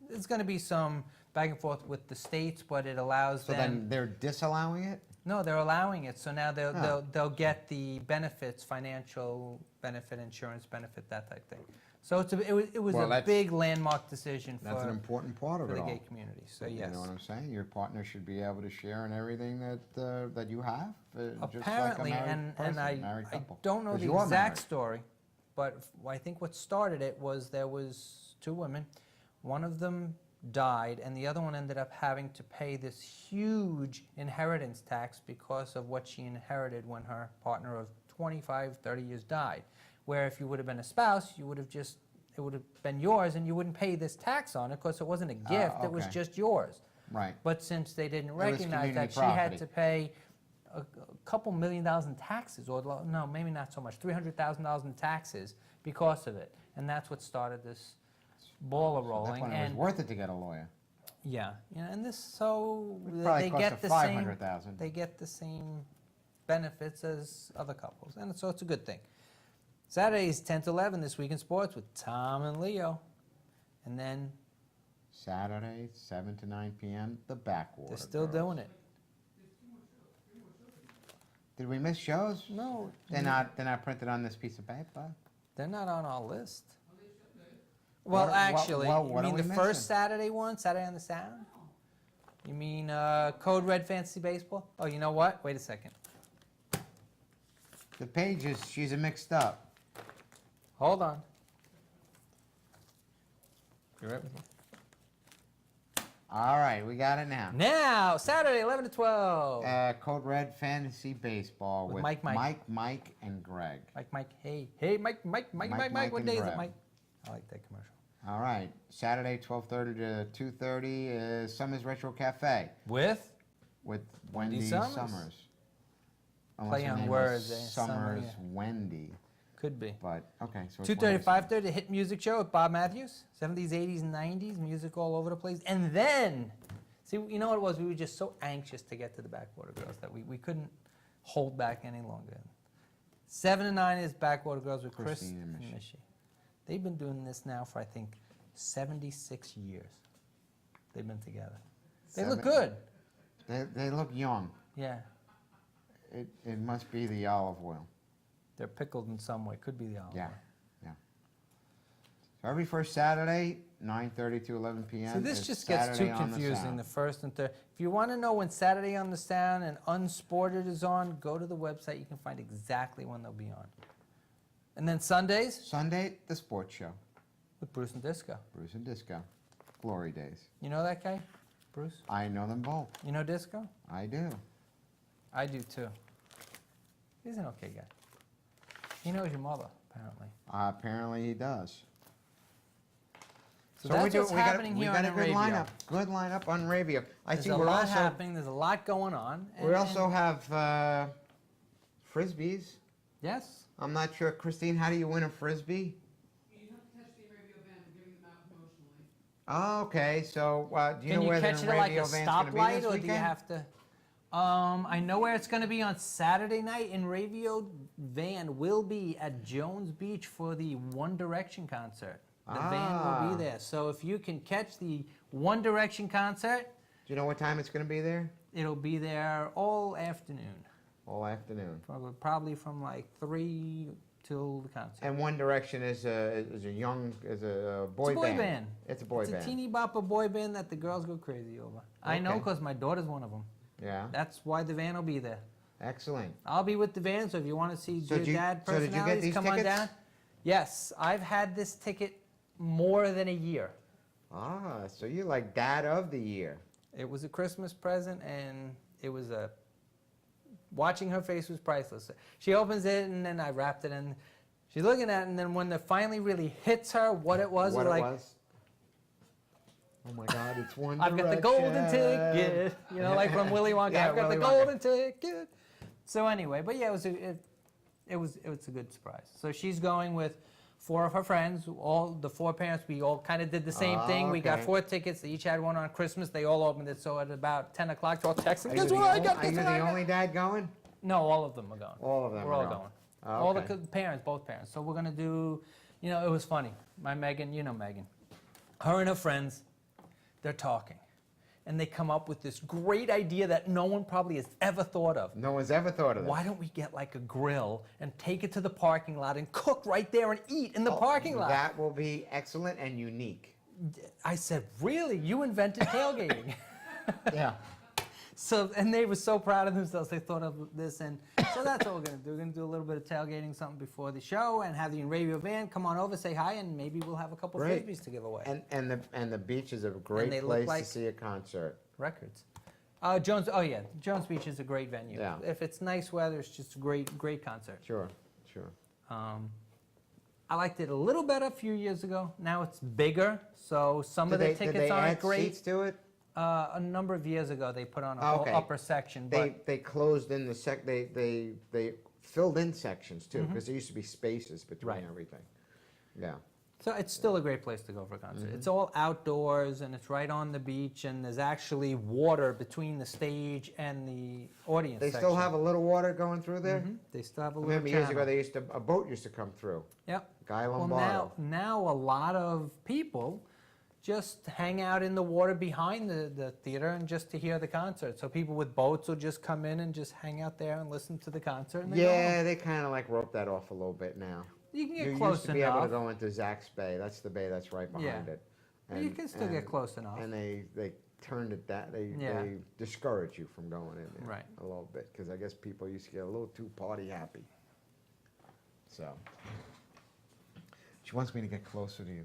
there's going to be some back and forth with the states, but it allows So them. then they're disallowing it? No, they're allowing it. So now Oh. they'll get the benefits, financial benefit, insurance benefit, that type thing. So it was Well, a that's- big landmark decision That's an for important part of the it all. gay community. So yes. You know what I'm saying? Your partner should be able to share in everything that you have. Just Apparently, like a married and person, I married couple. don't know 'Cause the you are exact married. story, but I think what started it was there was 2 women. One of them died, and the other one ended up having to pay this huge inheritance tax because of what she inherited when her partner of 25, 30 years died. Where if you would have been a spouse, it would have been yours, and you wouldn't pay this tax on it because it wasn't a gift, it was okay. just yours. Right. But since they didn't was recognize that, community she had property. to pay a couple $1 million in taxes, or no, maybe not so much, $300,000 in taxes because of it. And that's what started this ball That's rolling. when it was worth it to get a lawyer. Yeah, and this, so Probably they cost get her the same. $500,000. They get the same benefits as other couples, and so it's a good thing. Saturdays 10 to 11 this week in sports with Tom and Leo, and then Saturday, 7 to 9 p.m., the Backwater they're still Girls. doing it. Did we miss shows? No, They're not printed on this piece of paper. they're not on our list. Well, What- actually, what you are mean we the missing? first Saturday one, Saturday on the Sound? You mean Code Red Fantasy Baseball? Oh, you know what? Wait a second. The pages, she's mixed up. Hold on. You right with me? All right, we got it now. Now, Saturday, 11 to 12. Code Red Fantasy Baseball With with Mike, Mike, and Greg. Mike, hey, Mike. What and day is it, Greg. Mike? I like that commercial. All right, Saturday, 12:30 to 2:30 is Summers Retro Cafe With? with Wendy Summers. Unless Play her on name words, is eh? Summer, Summers yeah. Wendy. Could be. But okay, so it's 2:30, Wednesday. 5:30, hit music show with Bob Matthews. 70s, 80s, and 90s, music all over the place. And then, see, you know what it was? We were just so anxious to get to the Backwater Girls that we couldn't hold back any longer. 7 to 9 is Backwater Girls with Chris Christine and and Michelle. Michie. They've been doing this now for, I think, 76 years. They've been together. They look good. They look young. Yeah. It must be the olive oil. They're pickled in some way. Could be the olive. Yeah, yeah. So every first Saturday, 9:30 to 11 p.m. So this is just gets Saturday too on the confusing, Sound. the first and third. If you want to know when Saturday on the Sound and Unsported is on, go to the website. You can find exactly when they'll be on. And then Sundays Sunday, the sports show. with Bruce and Disco. Bruce and Disco. Glory days. You know that guy, Bruce? I know them both. You know Disco? I do. I do too. He's an okay guy. He knows your mother, apparently. Apparently he does. So that's what's happening we here got on a good Radio. lineup. Good lineup on Radio. I There's think a we're lot also happening. There's a lot going on. we also have frisbees. Yes. I'm not sure, Christine. How do you win a frisbee? You have to catch the radio van and giving them out promotionally. Oh, okay. So do you Can know you where catch the it at like radio a van's going to be stoplight, this or do you weekend? have to? I know where it's going to be on Saturday night, and Radio Van will be at Jones Beach for the One Direction concert. The van will be there. So if you can catch the One Direction concert, Do you know what time it's going to be there? it'll be there all afternoon. All afternoon. Probably from like 3 till the concert. And One Direction is a boy It's a boy band. It's a boy It's band. a teeny bopper boy band that the girls go crazy over. I know Okay. because my daughter's one of them. Yeah. That's why the van will be there. Excellent. I'll be with the van, so if you want to see So your did you- dad so did you get personalities, these come on tickets? down. Yes, I've had this ticket more than a year. Ah, so you're like Dad of the Year. It was a Christmas present, and it was a. Watching her face was priceless. She opens it, and then I wrapped it in. She's looking at it, and then when it finally really hits her what it was, What we're it like, was? Oh my God, it's One I've got the golden ticket. You know, like from Willy Wonka. Yeah, I've got the Willy Wonka. golden ticket. So anyway, but yeah, it was a good surprise. So she's going with 4 of her friends, all the 4 parents. We all kind of did the same thing. We got okay. 4 tickets. They each had one on Christmas. They all opened it. So at about 10 o'clock, they're all texting. Are Guess you what I got? Are Guess you what I the got?" only dad going? No, all of them are going. All of them We're are all going. going. Oh, All the okay. parents, both parents. So we're gonna do. You know, it was funny. My Megan, you know Megan. Her and her friends, they're talking, and they come up with this great idea that no one probably has ever thought of. No one's ever thought of that. Why don't we get like a grill and take it to the parking lot and cook right there and eat in the parking lot? That will be excellent and unique. I said, really? You invented tailgating? Yeah. So, and they were so proud of themselves. They thought of this, and so that's what we're gonna do. We're gonna do a little bit of tailgating, something before the show, and have the Radio Van come on over, say hi, and maybe we'll have a couple Great. frisbees to give away. And the beach is a they great look place like- to see a concert. Records. Jones. Oh yeah, Jones Beach is a great venue. Yeah. If it's nice weather, it's just a great concert. Sure. I liked it a little better a few years ago. Now it's bigger, so some of the Did tickets they aren't add great. seats to it? A number of years ago, they put on a Oh, whole okay. upper section, but They closed in the they filled in sections too, because there used to be spaces between Right. everything. Yeah. so it's still a great place to go for a concert. It's all outdoors, and it's right on the beach, and there's actually water between the stage and the audience They section. still have a little water going through there? They still have a I little remember years ago, channel. a boat used to come through. Yep. Guy Well, Lombardo. now a lot of people just hang out in the water behind the theater and just to hear the concert. So people with boats will just come in and just hang out there and listen to the concert. And they go Yeah, home. they kind of like roped that off a little bit now. You can get You close used to be able to enough. go into Zach's Bay. That's the bay that's right behind Yeah. it. But you can still get close enough. And they turned it that Yeah. they discourage you from going in there Right. a little bit, because I guess people used to get a little too party happy. So she wants me to get closer to you.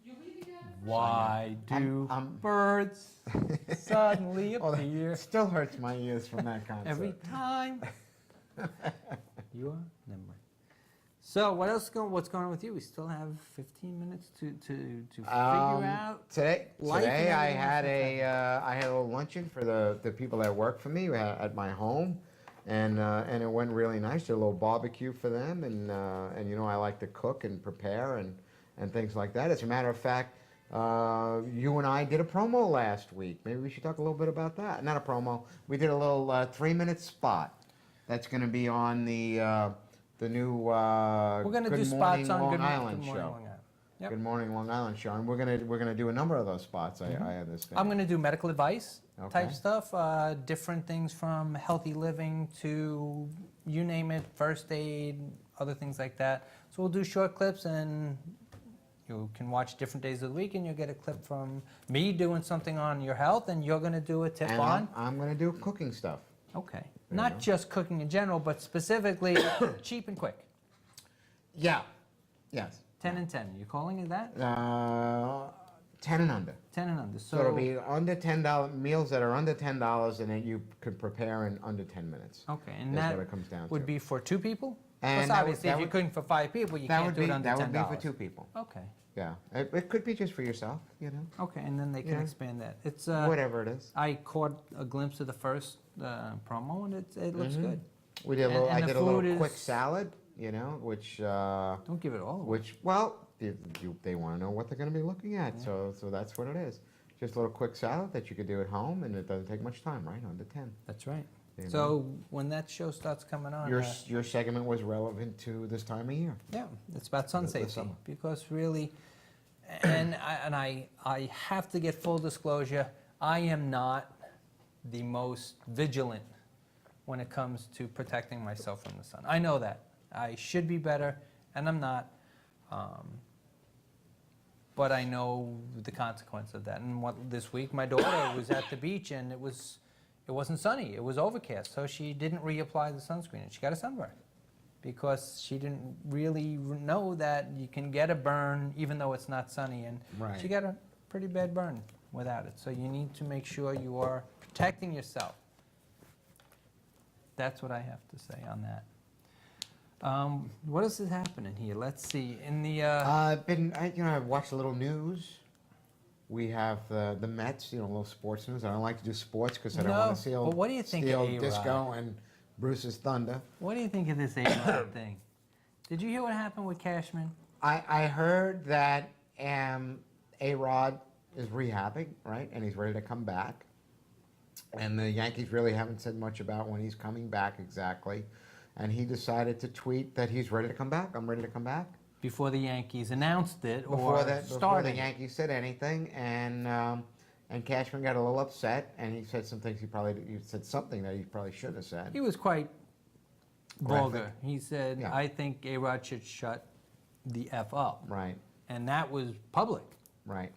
You leave again? Why do I'm- birds suddenly Oh, appear it still hurts my ears from that concert. every time you are number? So what's going on with you? We still have 15 minutes to figure out. Today life and I everything had else I had a little luncheon for the people that work for me at my home, and it went really nice. Did a little barbecue for them, and you know, I like to cook and prepare and things like that. As a matter of fact, you and I did a promo last week. Maybe we should talk a little bit about that. Not a promo. We did a little 3-minute spot that's going to be on the new We're going to Good do Morning spots on Long Good Island Morning show. Long Island. Yep. Good Morning Long Island show, and we're gonna do a number of those spots. I understand. I'm going to do medical advice Okay. type stuff, different things from healthy living to you name it, first aid, other things like that. So we'll do short clips, and you can watch different days of the week, and you'll get a clip from me doing something on your health, and you're going to do a tip And on. I'm gonna do cooking stuff. Okay. you Not know. just cooking in general, but specifically cheap and quick. Yeah. Yes. 10 and 10. You calling it that? 10 and under. 10 and under. So it'll be under $10 meals that are under $10, and then you could prepare in under 10 minutes. Okay, and That's that what it comes down would to. be for 2 people? And Because that would- obviously, that if you're would- cooking for 5 people, you That can't would do it be under that $10. would be for 2 people. Okay. Yeah. It could be just for yourself. You know. Okay, and then they can Yeah. expand that. It's Whatever it is. I caught a glimpse of the first promo, and it looks Mhm. good. We did a And- little. and I the did a little food quick is- salad. You know, which. Don't give it all away. Which, well, they want to know what they're going to be looking at, Yeah. so that's what it is. Just a little quick salad that you could do at home, and it doesn't take much time, right? Under 10. That's right. you know. So when that show starts coming on, Your segment was relevant to this time of year. yeah, it's about sun The safety summer. because really, and I have to get full disclosure. I am not the most vigilant when it comes to protecting myself from the sun. I know that. I should be better, and I'm not. But I know the consequence of that. And this week, my daughter was at the beach, and it wasn't sunny. It was overcast, so she didn't reapply the sunscreen, and she got a sunburn because she didn't really know that you can get a burn even though it's not sunny, and Right. she got a pretty bad burn without it. So you need to make sure you are protecting yourself. That's what I have to say on that. What else is happening here? Let's see. In the I've watched a little news. We have the Mets, a little sports news. I don't like to do sports because I don't No, want to steal, but what do you think of steal A-Rod? Disco and Bruce's thunder. what do you think of this A-Rod thing? Did you hear what happened with Cashman? I heard that A-Rod is rehabbing, right? And he's ready to come back. And the Yankees really haven't said much about when he's coming back exactly. And he decided to tweet that he's ready to come back. I'm ready to come back. Before the Yankees announced it Before or the started. Yankees said anything, and Cashman got a little upset, and he said some things he said something that he probably shouldn't have said. He was quite Graphic. vulgar. He said, Yeah. I think A-Rod should shut the F up. Right, And that was public. right.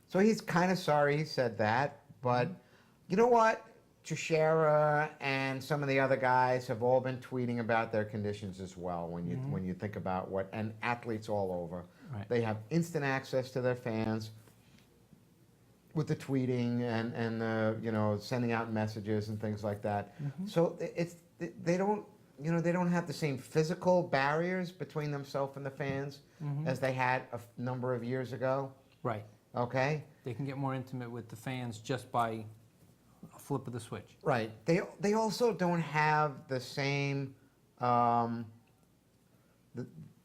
So he's kind of sorry he said that, but you know what? Teixeira and some of the other guys have all been tweeting about their conditions as well. When you think about and athletes all over, Right. they have instant access to their fans with the tweeting and the sending out messages and things like that. So they don't have the same physical barriers between themselves and the fans as they had a number of years ago. Right. Okay, They can get more intimate with the fans just by a flip of the switch. Right. They also don't have the same the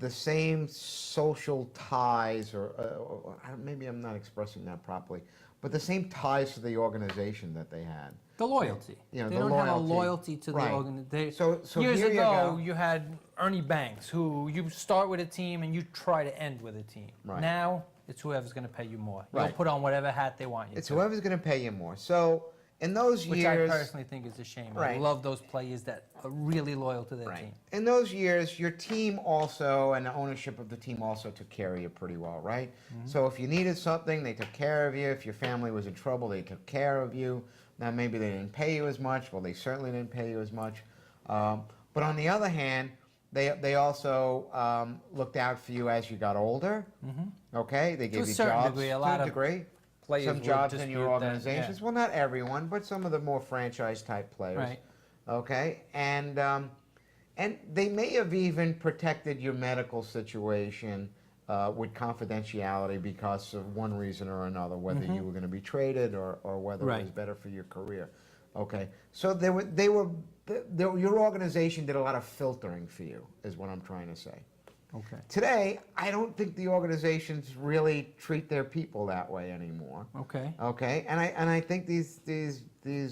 same social ties, or maybe I'm not expressing that properly, but the same ties to the organization that they had. The loyalty. You know, they the don't have a loyalty. loyalty to Right. the organization. So Years here you ago, go. you had Ernie Banks, who you start with a team and you try to end with a team. Right. Now, it's whoever's going to pay you more. Right. You'll put on whatever hat they want you It's to. whoever's going to pay you more. So in those Which years, I personally think is a shame. I Right. love those players that are really loyal to their right. team. In those years, your team also and the ownership of the team also took care of you pretty well, right? So if you needed something, they took care of you. If your family was in trouble, they took care of you. Now maybe they didn't pay you as much. Well, they certainly didn't pay you as much. But on the other hand, they also looked out for you as you got older. Okay, they gave a you certain jobs degree, a to lot a of degree. players Some would jobs in dispute your that, organizations. yeah. Well, not everyone, but some of the more franchise type players. Right. Okay, and they may have even protected your medical situation with confidentiality because of one reason or another, whether you were going to be traded or whether it Right. was better for your career. Okay, so your organization did a lot of filtering for you, is what I'm trying to say. Okay. Today, I don't think the organizations really treat their people that way anymore. Okay. Okay, and I think these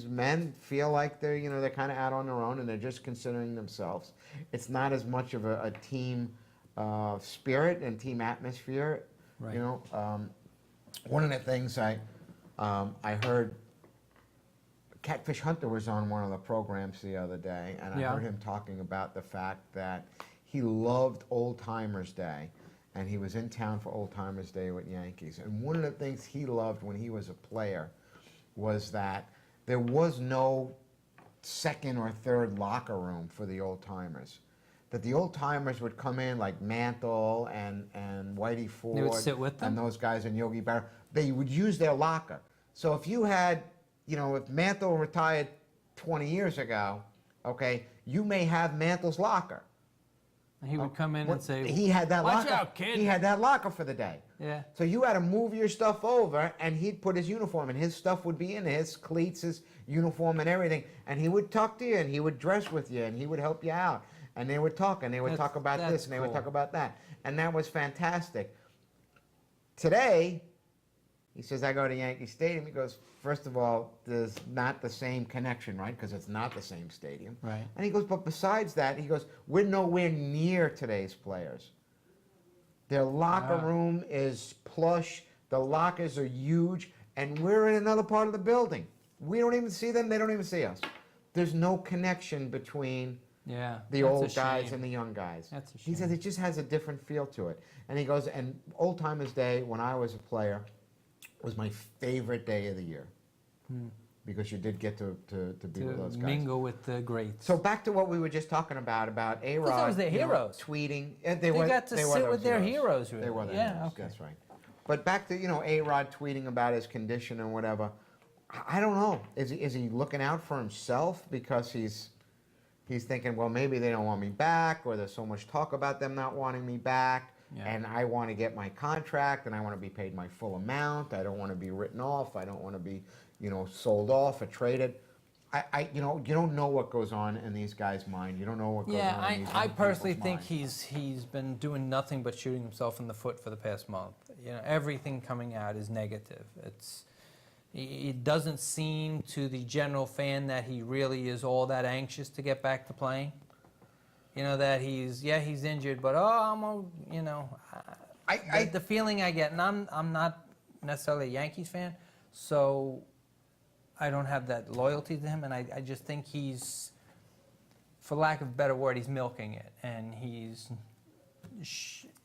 men feel like they're kind of out on their own and they're just considering themselves. It's not as much of a team spirit and team atmosphere. Right. You know, one of the things I heard, Catfish Hunter was on one of the programs the other day, and I Yeah. heard him talking about the fact that he loved Old Timers Day, and he was in town for Old Timers Day with Yankees. And one of the things he loved when he was a player was that there was no second or third locker room for the old timers. That the old timers would come in like Mantle and Whitey Ford They would sit with them? and those guys and Yogi Berra. They would use their locker. So if you had, if Mantle retired 20 years ago, okay, you may have Mantle's locker. And he would come in and say, He had that "Watch locker. out, kid." He had that locker for the day. Yeah. So you had to move your stuff over, and he'd put his uniform, and his stuff would be in there, his cleats, his uniform, and everything. And he would talk to you, and he would dress with you, and he would help you out. And they would talk, and they would talk about That's this, and they would cool. talk about that. And that was fantastic. Today, he says, I go to Yankee Stadium. He goes, first of all, there's not the same connection, right? Because it's not the same stadium. Right. And he goes, but besides that, he goes, we're nowhere near today's players. Their locker Wow. room is plush. The lockers are huge. And we're in another part of the building. We don't even see them. They don't even see us. There's no connection between Yeah. the that's a old guys shame. and the young guys. That's a He says shame. it just has a different feel to it. And he goes, and Old Timers Day, when I was a player, was my favorite day of the year. Because you did get to be with To those guys. mingle with the greats. So back to what we were just talking about A-Rod. that was their heroes. Tweeting. They got to sit with their heroes, really. They were their Yeah, heroes, okay. that's right. But back to, A-Rod tweeting about his condition and whatever. I don't know. Is he looking out for himself because he's thinking, well, maybe they don't want me back, or there's so much talk about them not wanting me back, Yeah. and I want to get my contract, and I want to be paid my full amount. I don't want to be written off. I don't want to be, sold off or traded. You don't know what goes on in these guys' mind. You don't know what goes Yeah, on in these I young personally people's think minds. he's been doing nothing but shooting himself in the foot for the past month. Everything coming out is negative. It doesn't seem to the general fan that he really is all that anxious to get back to playing. That he's injured, but the feeling I get, and I'm not necessarily a Yankees fan, so I don't have that loyalty to him, and I just think he's, for lack of a better word, he's milking it. And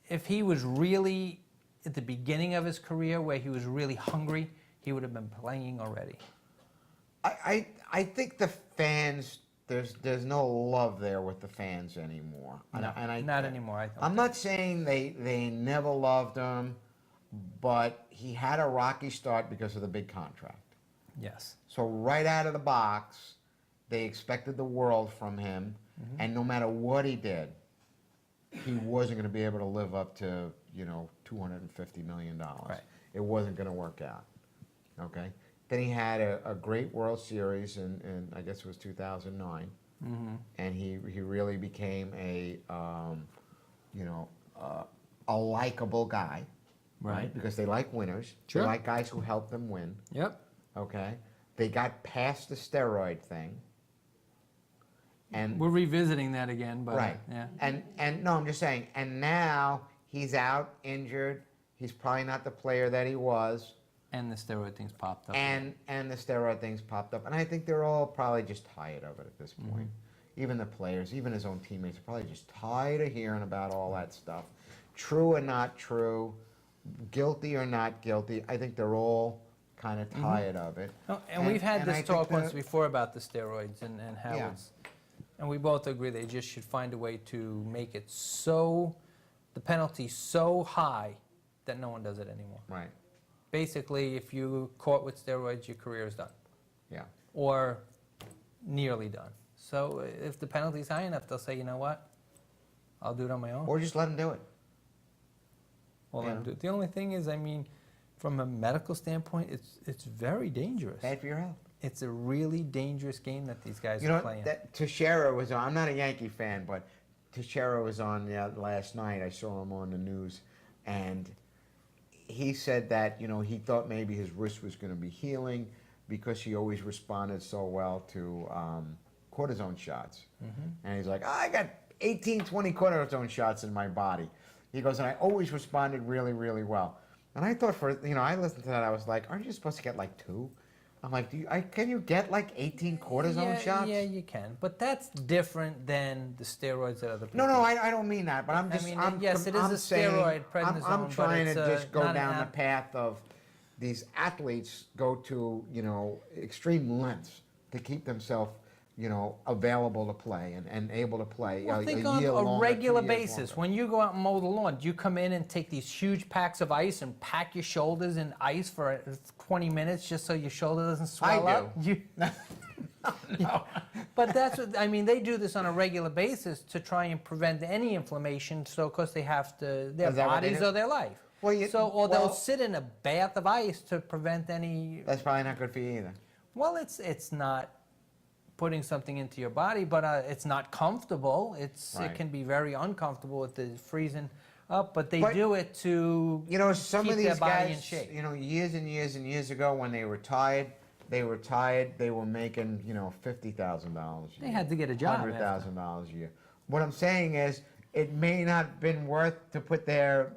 if he was really at the beginning of his career where he was really hungry, he would have been playing already. I think the fans, there's no love there with the fans anymore. No, And not anymore, I don't I'm think. not saying they never loved him, but he had a rocky start because of the big contract. Yes. So right out of the box, they expected the world from him, and no matter what he did, he wasn't going to be able to live up to $250 million. Right. It wasn't going to work out. Okay. Then he had a great World Series in I guess it was 2009, and he really became a a likable guy, Right. Because they like winners. Sure. They like guys who help them win. Yep. Okay. They got past the steroid thing. And We're revisiting that again, but right. yeah. And no, I'm just saying. And now he's out injured. He's probably not the player that he was. And the steroid things popped up. And the steroid things popped up. And I think they're all probably just tired of it at this point. Even the players, even his own teammates are probably just tired of hearing about all that stuff. True or not true, guilty or not guilty, I think they're all kind of tired of it. No, and we've had and I this think talk once that- before about the steroids and how Yeah. it's, and we both agree they just should find a way to make it so, the penalty so high that no one does it anymore. Right. Basically, if you caught with steroids, your career is done, Yeah. or nearly done. So if the penalty's high enough, they'll say, you know what, I'll do it on my own. Or just let him do it. Well, yeah. the only thing is, I mean, from a medical standpoint, it's very dangerous. Bad for your health. It's a really dangerous game that these guys You are know, playing. that Teixeira was on. I'm not a Yankee fan, but Teixeira was on last night. I saw him on the news, and he said that he thought maybe his wrist was going to be healing because he always responded so well to cortisone shots. And he's like, I got 18, 20 cortisone shots in my body. He goes, and I always responded really, really well. And I thought I listened to that. I was like, aren't you supposed to get like 2? I'm like, can you get like 18 cortisone shots? Yeah, you can. But that's different than the steroids that other people. No, I don't mean that. But I'm just, yes, it is I'm a saying, steroid, prednisone, I'm but trying it's to just go not an down the path of these athletes go to extreme lengths to keep themselves available to play and able to play Well, a think year on a longer, regular 2 years basis. longer. When you go out and mow the lawn, do you come in and take these huge packs of ice and pack your shoulders in ice for 20 minutes just so your shoulder doesn't swell I up? do. No. But that's what, they do this on a regular basis to try and prevent any inflammation, so of course they have to, their Is that what they bodies do? or their life. Well, Or they'll sit in a bath of ice to prevent any, That's probably not good for you either. well, it's not putting something into your body, but it's not comfortable. It Right. can be very uncomfortable with the freezing up, but they But, do it to Some keep of their these body guys, in shape. years and years and years ago when they retired, they were making, $50,000 a They year. had to get a job after. $100,000 a year. What I'm saying is, it may not been worth to put their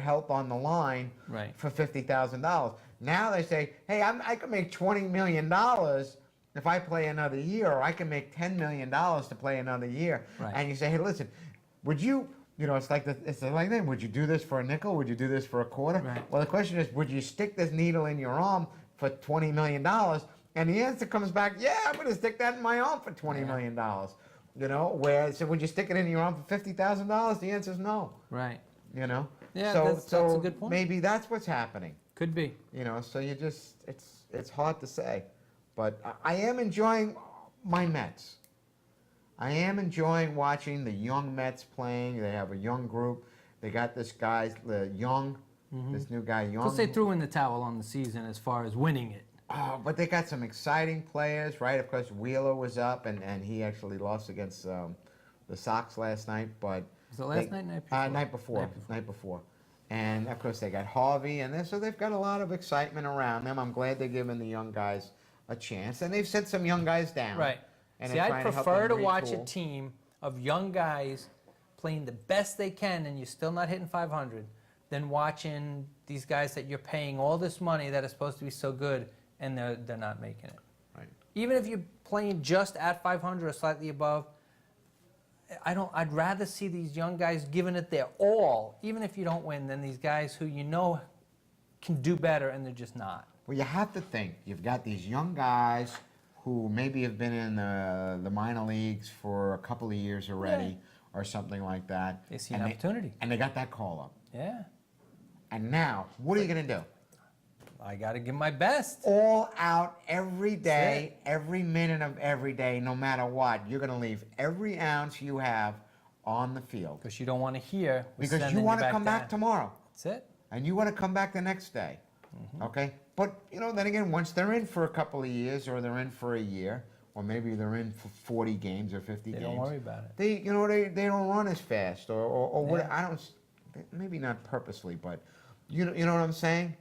health on the line Right. for $50,000. Now they say, hey, I can make $20 million if I play another year, or I can make $10 million to play another year. Right. And you say, hey, listen, would you, it's like that. Would you do this for a nickel? Would you do this for a quarter? Right. Well, the question is, would you stick this needle in your arm for $20 million? And the answer comes back, yeah, I'm going to stick that in my arm for $20 million. So would you stick it in your arm for $50,000? The answer is no. Right. Yeah, that's a good point. Maybe that's what's happening. Could be. So you just, it's hard to say. But I am enjoying my Mets. I am enjoying watching the young Mets playing. They have a young group. They got this guy, this new guy, Young. Because they threw in the towel on the season as far as winning it. Oh, but they got some exciting players, right? Of course, Wheeler was up, and he actually lost against the Sox last night. But Was it last night, night before? Night before. And of course, they got Harvey, and so they've got a lot of excitement around them. I'm glad they're giving the young guys a chance, and they've sent some young guys down. Right. And See, they're I'd trying to help prefer to them watch a retool. team of young guys playing the best they can and you're still not hitting 500 than watching these guys that you're paying all this money that are supposed to be so good and they're not making it. Right. Even if you're playing just at 500 or slightly above, I'd rather see these young guys giving it their all, even if you don't win, than these guys who can do better and they're just not. Well, you have to think. You've got these young guys who maybe have been in the minor leagues for a couple of years already, or something like that. They see an opportunity. And they got that call up. Yeah. And now, what are you going to do? I got to give my best. All out every day, every minute of every day, no matter what. You're going to leave every ounce you have on the field. Because you don't want to hear. Because you want to come back tomorrow. That's it. And you want to come back the next day. Okay? But, you know, then again, once they're in for a couple of years, or they're in for a year, or maybe they're in for 40 games or 50 They games. don't worry about it. They, you know, they don't run as fast, or what, Yeah. I don't, maybe not purposely, but, you know what I'm saying?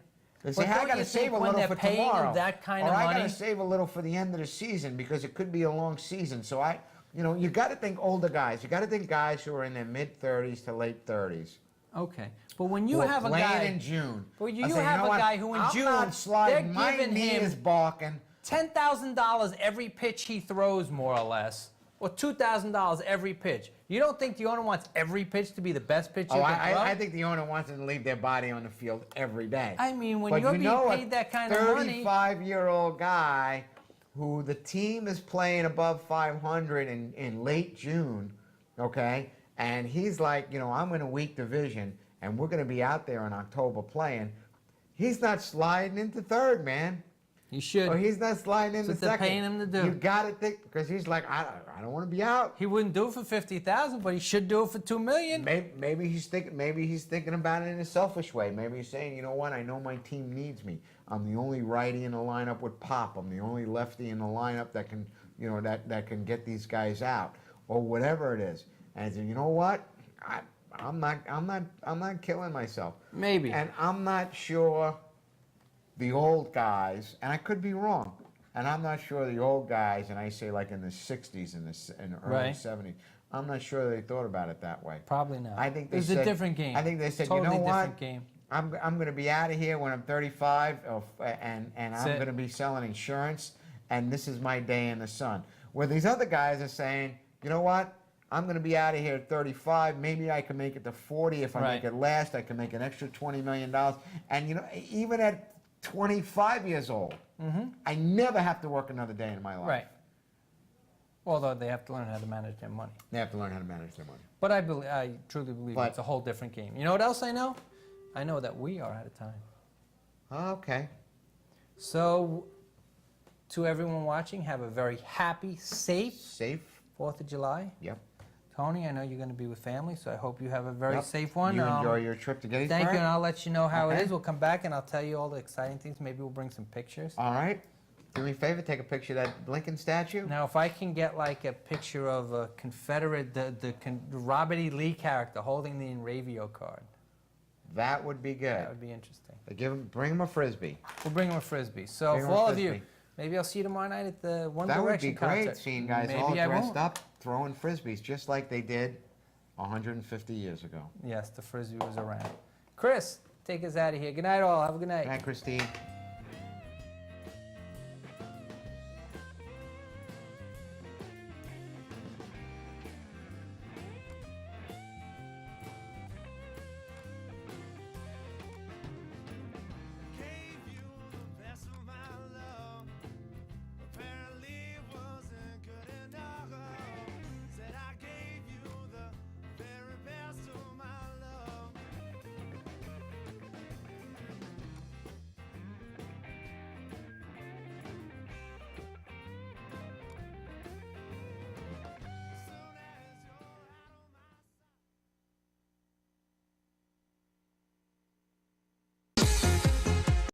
They say, But hey, I don't got to you think save a when little they're for paying them tomorrow. that kind or of I got money- to save a little for the end of the season because it could be a long season. So you know, you got to think older guys. You got to think guys who are in their mid-30s to late 30s. Okay, but when you who are have a playing guy in June. Well, you I say, have know a what? guy who in I'm June, not sliding. they're My giving knee him is balking. $10,000 every pitch he throws, more or less, or $2,000 every pitch. You don't think the owner wants every pitch to be the best pitch you Oh, can throw? I think the owner wants them to leave their body on the field every day. I mean, when But you're you being know, paid that kind of money, 35-year-old guy who the team is playing above 500 in late June, okay, and he's like, you know, I'm in a weak division, and we're going to be out there in October playing. He's not sliding into third, man. you should. Or he's not sliding into That's what they're second. paying him to do. You got to think, because he's like, I don't want to be out. He wouldn't do it for $50,000, but he should do it for $2 million. Maybe he's thinking about it in a selfish way. Maybe he's saying, you know what? I know my team needs me. I'm the only righty in the lineup with Pop. I'm the only lefty in the lineup that can, you know, that can get these guys out, or whatever it is. And so, you know what? I'm not killing myself. Maybe. And I'm not sure the old guys, and I could be wrong. And I'm not sure the old guys, and I say like in the 60s and in the early Right. 70s, I'm not sure they thought about it that way. Probably not. I think it they was said, a different game. I think they said, totally you know what? different game. I'm going to be out of here when I'm 35, and That's I'm it. going to be selling insurance, and this is my day in the sun. Where these other guys are saying, you know what? I'm going to be out of here at 35. Maybe I can make it to 40. If I Right. make it last, I can make an extra $20 million. And, you know, even at 25 years old, I never have to work another day in my life. Right. Although they have to learn how to manage their money. They have to learn how to manage their money. But I truly believe But- it's a whole different game. You know what else I know? I know that we are out of time. Okay. So, to everyone watching, have a very happy, safe Safe. 4th of July. Yep. Tony, I know you're going to be with family, so I hope you have a very Yep. safe one. You enjoy your trip to Gettysburg. Thank you, and I'll let you know how it Okay. is. We'll come back and I'll tell you all the exciting things. Maybe we'll bring some pictures. All right. Do me a favor, take a picture of that Lincoln statue. Now, if I can get like a picture of a Confederate, the Robert E. Lee character holding the Enravio card, That would be good. that would be interesting. Bring him a Frisbee. We'll bring him a Frisbee. So, Bring for him a all of you, Frisbee. maybe I'll see you tomorrow night at the One That would Direction be great, concert. seeing guys Maybe all I dressed won't. up, throwing Frisbees, just like they did 150 years ago. Yes, the Frisbee was around. Chris, take us out of here. Good night, all. Have a good night. Good night, Christine.